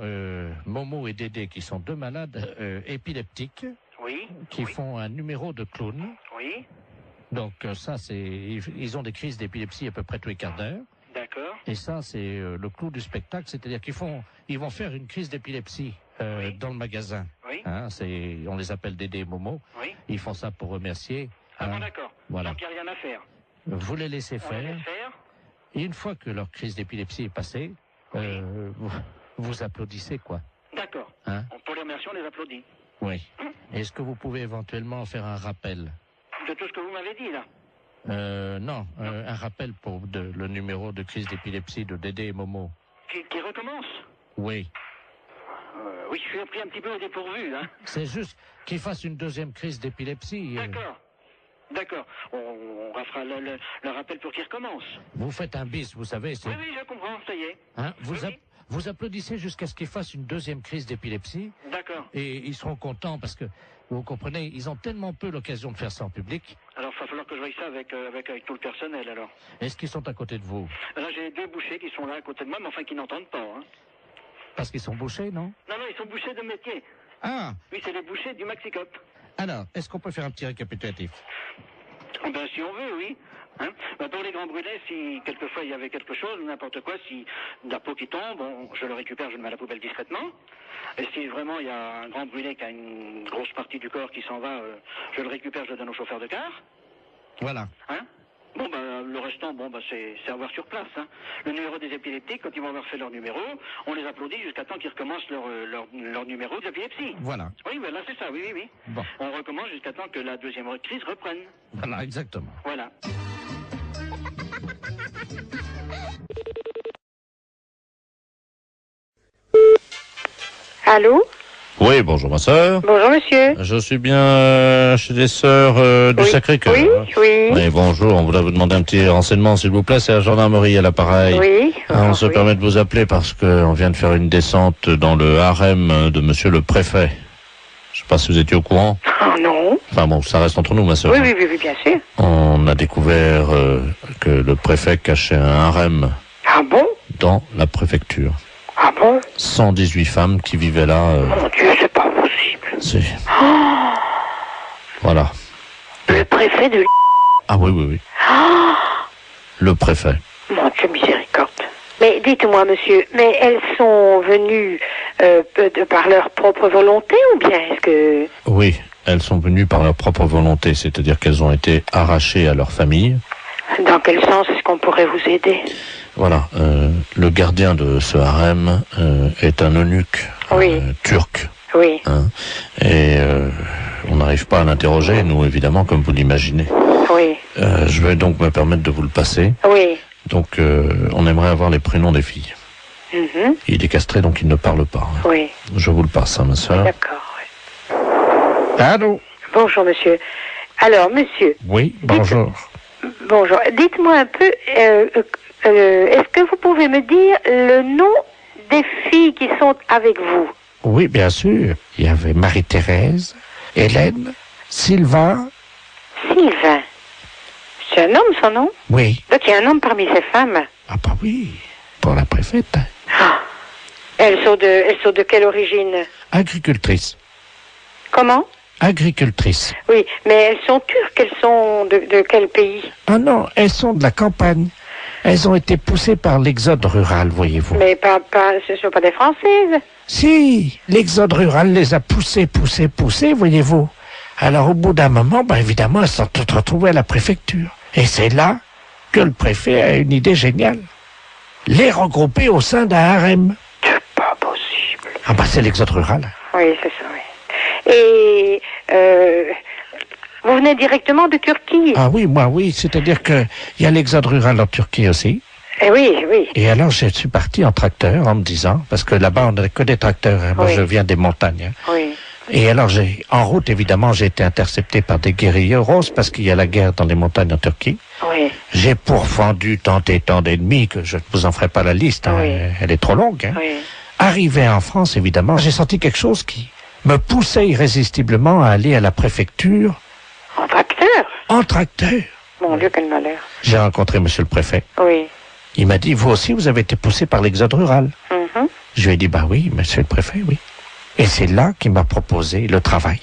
P: Momo et Dédé qui sont 2 malades épileptiques.
U: Oui.
P: Qui font un numéro de clown.
U: Oui.
P: Donc ça, c'est... Ils ont des crises d'épilepsie à peu près tous les quarts d'heure.
U: D'accord.
P: Et ça, c'est le clou du spectacle, c'est-à-dire ils vont faire une crise d'épilepsie dans le magasin.
U: Oui.
P: Hein, on les appelle Dédé et Momo.
U: Oui.
P: Ils font ça pour remercier.
U: Ah bon, d'accord.
P: Voilà.
U: Donc il n'y a rien à faire.
P: Vous les laissez
U: On
P: faire.
U: les laisse faire.
P: Et une fois que leur crise d'épilepsie est passée, vous applaudissez, quoi.
U: D'accord.
P: Hein?
U: Pour les remercier, on les applaudit.
P: Oui. Est-ce que vous pouvez éventuellement faire un rappel?
U: De tout ce que vous m'avez dit, là.
P: Non, un rappel pour le numéro de crise d'épilepsie de Dédé et Momo.
U: Qui recommence?
P: Oui.
U: Oui, je suis pris un petit peu au dépourvu, hein.
P: C'est juste qu'ils fassent une 2e crise d'épilepsie.
U: D'accord. On fera le rappel pour qu'il recommence.
P: Vous faites un bis, vous savez.
U: Oui, je comprends, ça y est.
P: Hein, vous applaudissez jusqu'à ce qu'ils fassent une 2e crise d'épilepsie.
U: D'accord.
P: Et ils seront contents parce que, vous comprenez, ils ont tellement peu l'occasion de faire ça en public.
U: Alors, il va falloir que je voie ça avec tout le personnel, alors.
P: Est-ce qu'ils sont à côté de vous?
U: Là, j'ai 2 bouchers qui sont là à côté de moi, mais enfin qui n'entendent pas, hein.
P: Parce qu'ils sont bouchés, non?
U: Non, ils sont bouchers de métier.
P: Ah!
U: Oui, c'est les bouchers du Maxicop.
P: Alors, est-ce qu'on peut faire un petit récapitulatif?
U: Ben, si on veut, oui. Hein? Ben, pour les grands brûlés, si quelquefois il y avait quelque chose, n'importe quoi, si de la peau qui tombe, je le récupère, je le mets à la poubelle discrètement. Et si vraiment il y a un grand brûlé qui a une grosse partie du corps qui s'en va, je le récupère, je le donne au chauffeur de car.
P: Voilà.
U: Hein? Bon, le restant, bon, bah, c'est à voir sur place. Hein. Le numéro des épileptiques, quand ils vont avoir fait leur numéro, on les applaudit jusqu'à temps qu'ils recommencent leur numéro d'épilepsie.
P: Voilà.
U: Oui, ben là, c'est ça, oui.
P: Bon.
U: On recommence jusqu'à temps que la deuxième crise reprenne.
P: Voilà, exactement.
U: Voilà.
K: Allô?
E: Oui, bonjour ma sœur.
K: Bonjour monsieur.
E: Je suis bien chez les sœurs du Sacré-Cœur.
K: Oui.
E: Oui, bonjour, on voulait vous demander un petit renseignement s'il vous plaît, c'est la gendarmerie à l'appareil.
K: Oui.
E: On se permet de vous appeler parce qu'on vient de faire une descente dans le harem de monsieur le préfet. Je sais pas si vous étiez au courant.
K: Oh non.
E: Enfin bon, ça reste entre nous ma sœur.
K: Oui, bien sûr.
E: On a découvert que le préfet cachait un harem.
K: Ah bon?
E: Dans la préfecture.
K: Ah bon?
E: 118 femmes qui vivaient là.
K: Mon Dieu, c'est pas possible.
E: Si.
K: Oh,
E: Voilà.
K: le préfet de...
E: Ah oui.
K: Oh,
E: Le préfet.
K: mon Dieu, miséricorde. Mais dites-moi, monsieur, mais elles sont venues par leur propre volonté ou bien est-ce que...
E: Oui, elles sont venues par leur propre volonté, c'est-à-dire qu'elles ont été arrachées à leur famille.
K: Dans quel sens est-ce qu'on pourrait vous aider?
E: Voilà, le gardien de ce harem est un eunuque turc.
K: Oui.
E: Hein, et on n'arrive pas à l'interroger, nous, évidemment, comme vous l'imaginez.
K: Oui.
E: Je vais donc me permettre de vous le passer.
K: Oui.
E: Donc, on aimerait avoir les prénoms des filles.
K: Mhm.
E: Il est castré, donc il ne parle pas.
K: Oui.
E: Je vous le passe, hein, ma soeur.
K: D'accord.
E: Allô?
K: Bonjour, monsieur. Alors, monsieur.
E: Oui, bonjour.
K: Bonjour. Dites-moi un peu, est-ce que vous pouvez me dire le nom des filles qui sont avec vous?
F: Oui, bien sûr. Il y avait Marie-Thérèse, Hélène, Sylvain.
K: Sylvain. C'est un homme, son nom?
F: Oui.
K: Donc il y a un homme parmi ces femmes.
F: Ah bah oui, pour la préfète.
K: Ah. Elles sont de quelle origine?
F: Agricultrice.
K: Comment?
F: Agricultrice.
K: Oui, mais elles sont turques, elles sont de quel pays?
F: Ah non, elles sont de la campagne. Elles ont été poussées par l'exode rural, voyez-vous.
K: Mais ce ne sont pas des Françaises.
F: Si, l'exode rural les a poussées, voyez-vous. Alors au bout d'un moment, évidemment, elles sont toutes retrouvées à la préfecture. Et c'est là que le préfet a une idée géniale. Les regrouper au sein d'un harem.
K: C'est pas possible.
F: Ah c'est l'exode rural.
K: Oui, c'est ça, oui. Et vous venez directement de Turquie?
F: Ah oui, moi oui, c'est-à-dire que il y a l'exode rural en Turquie aussi.
K: Eh oui.
F: Et alors je suis parti en tracteur en me disant, parce que là-bas on n'a que des tracteurs, hein. Moi je viens des montagnes. Hein.
K: Oui.
F: Et alors en route évidemment j'ai été intercepté par des guérilleros parce qu'il y a la guerre dans les montagnes en Turquie.
K: Oui.
F: J'ai pourfendu tant et tant d'ennemis que je ne vous en ferai pas la liste, hein. Elle est trop longue. Hein.
K: Oui.
F: Arrivé en France évidemment, j'ai senti quelque chose qui me poussait irrésistiblement à aller à la préfecture.
K: En tracteur?
F: En tracteur.
K: Mon Dieu, quel malheur.
F: J'ai rencontré monsieur le préfet.
K: Oui.
F: Il m'a dit, vous aussi, vous avez été poussé par l'exode rural.
K: Mhm.
F: Je lui ai dit, oui, monsieur le préfet, oui. Et c'est là qu'il m'a proposé le travail.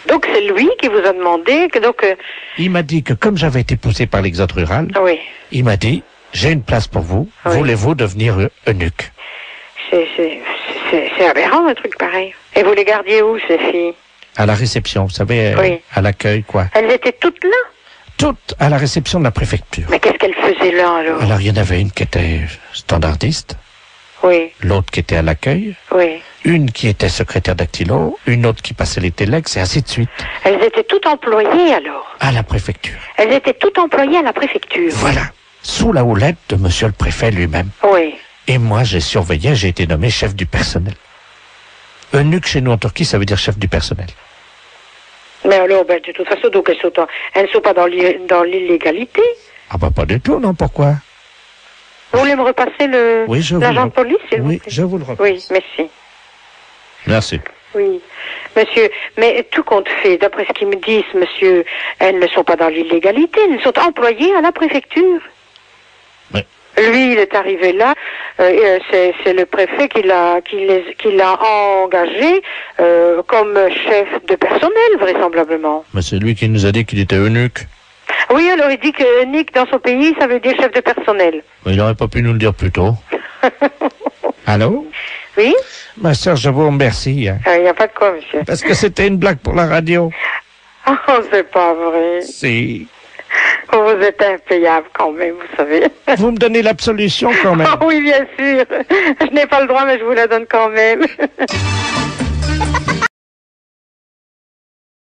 K: Donc c'est lui qui vous a demandé que
F: Il m'a dit que comme j'avais été poussé par l'exode rural, il m'a dit, j'ai une place pour vous, voulez-vous devenir eunuque?
K: C'est aberrant un truc pareil. Et vous les gardiez où, ces filles?
F: À la réception, vous savez, à l'accueil, quoi.
K: Elles étaient toutes là?
F: Toutes à la réception de la préfecture.
K: Mais qu'est-ce qu'elles faisaient là, alors?
F: Alors, il y en avait une qui était standardiste.
K: Oui.
F: L'autre qui était à l'accueil.
K: Oui.
F: Une qui était secrétaire dactylo. Une autre qui passait les téléx, et ainsi de suite.
K: Elles étaient toutes employées, alors?
F: À la préfecture.
K: Elles étaient toutes employées à la préfecture?
F: Voilà. Sous la houlette de monsieur le préfet lui-même.
K: Oui.
F: Et moi, j'ai surveillé, j'ai été nommé chef du personnel. Eunuque chez nous en Turquie, ça veut dire chef du personnel.
K: Mais alors, de toute façon, donc elles ne sont pas dans l'illégalité?
F: Ah pas du tout, non, pourquoi?
K: Vous voulez me repasser l'agent de police, s'il vous plaît?
F: Je vous le repasse.
K: Oui, merci.
E: Merci.
K: Oui, monsieur, mais tout compte fait, d'après ce qu'ils me disent, monsieur, elles ne sont pas dans l'illégalité, elles sont employées à la préfecture.
E: Oui.
K: Lui, il est arrivé là, c'est le préfet qui l'a engagé comme chef de personnel, vraisemblablement.
E: Mais c'est lui qui nous a dit qu'il était eunuque.
K: Oui, alors il dit que eunuque dans son pays, ça veut dire chef de personnel.
E: Mais il n'aurait pas pu nous le dire plus tôt.
F: Allô?
K: Oui?
F: Ma soeur, je vous remercie.
K: Il n'y a pas de quoi, monsieur.
F: Parce que c'était une blague pour la radio.
K: Oh, c'est pas vrai.
F: Si.
K: vous êtes impayable quand même, vous savez.
F: Vous me donnez l'absolution quand même.
K: Oui, bien sûr. Je n'ai pas le droit, mais je vous la donne quand même.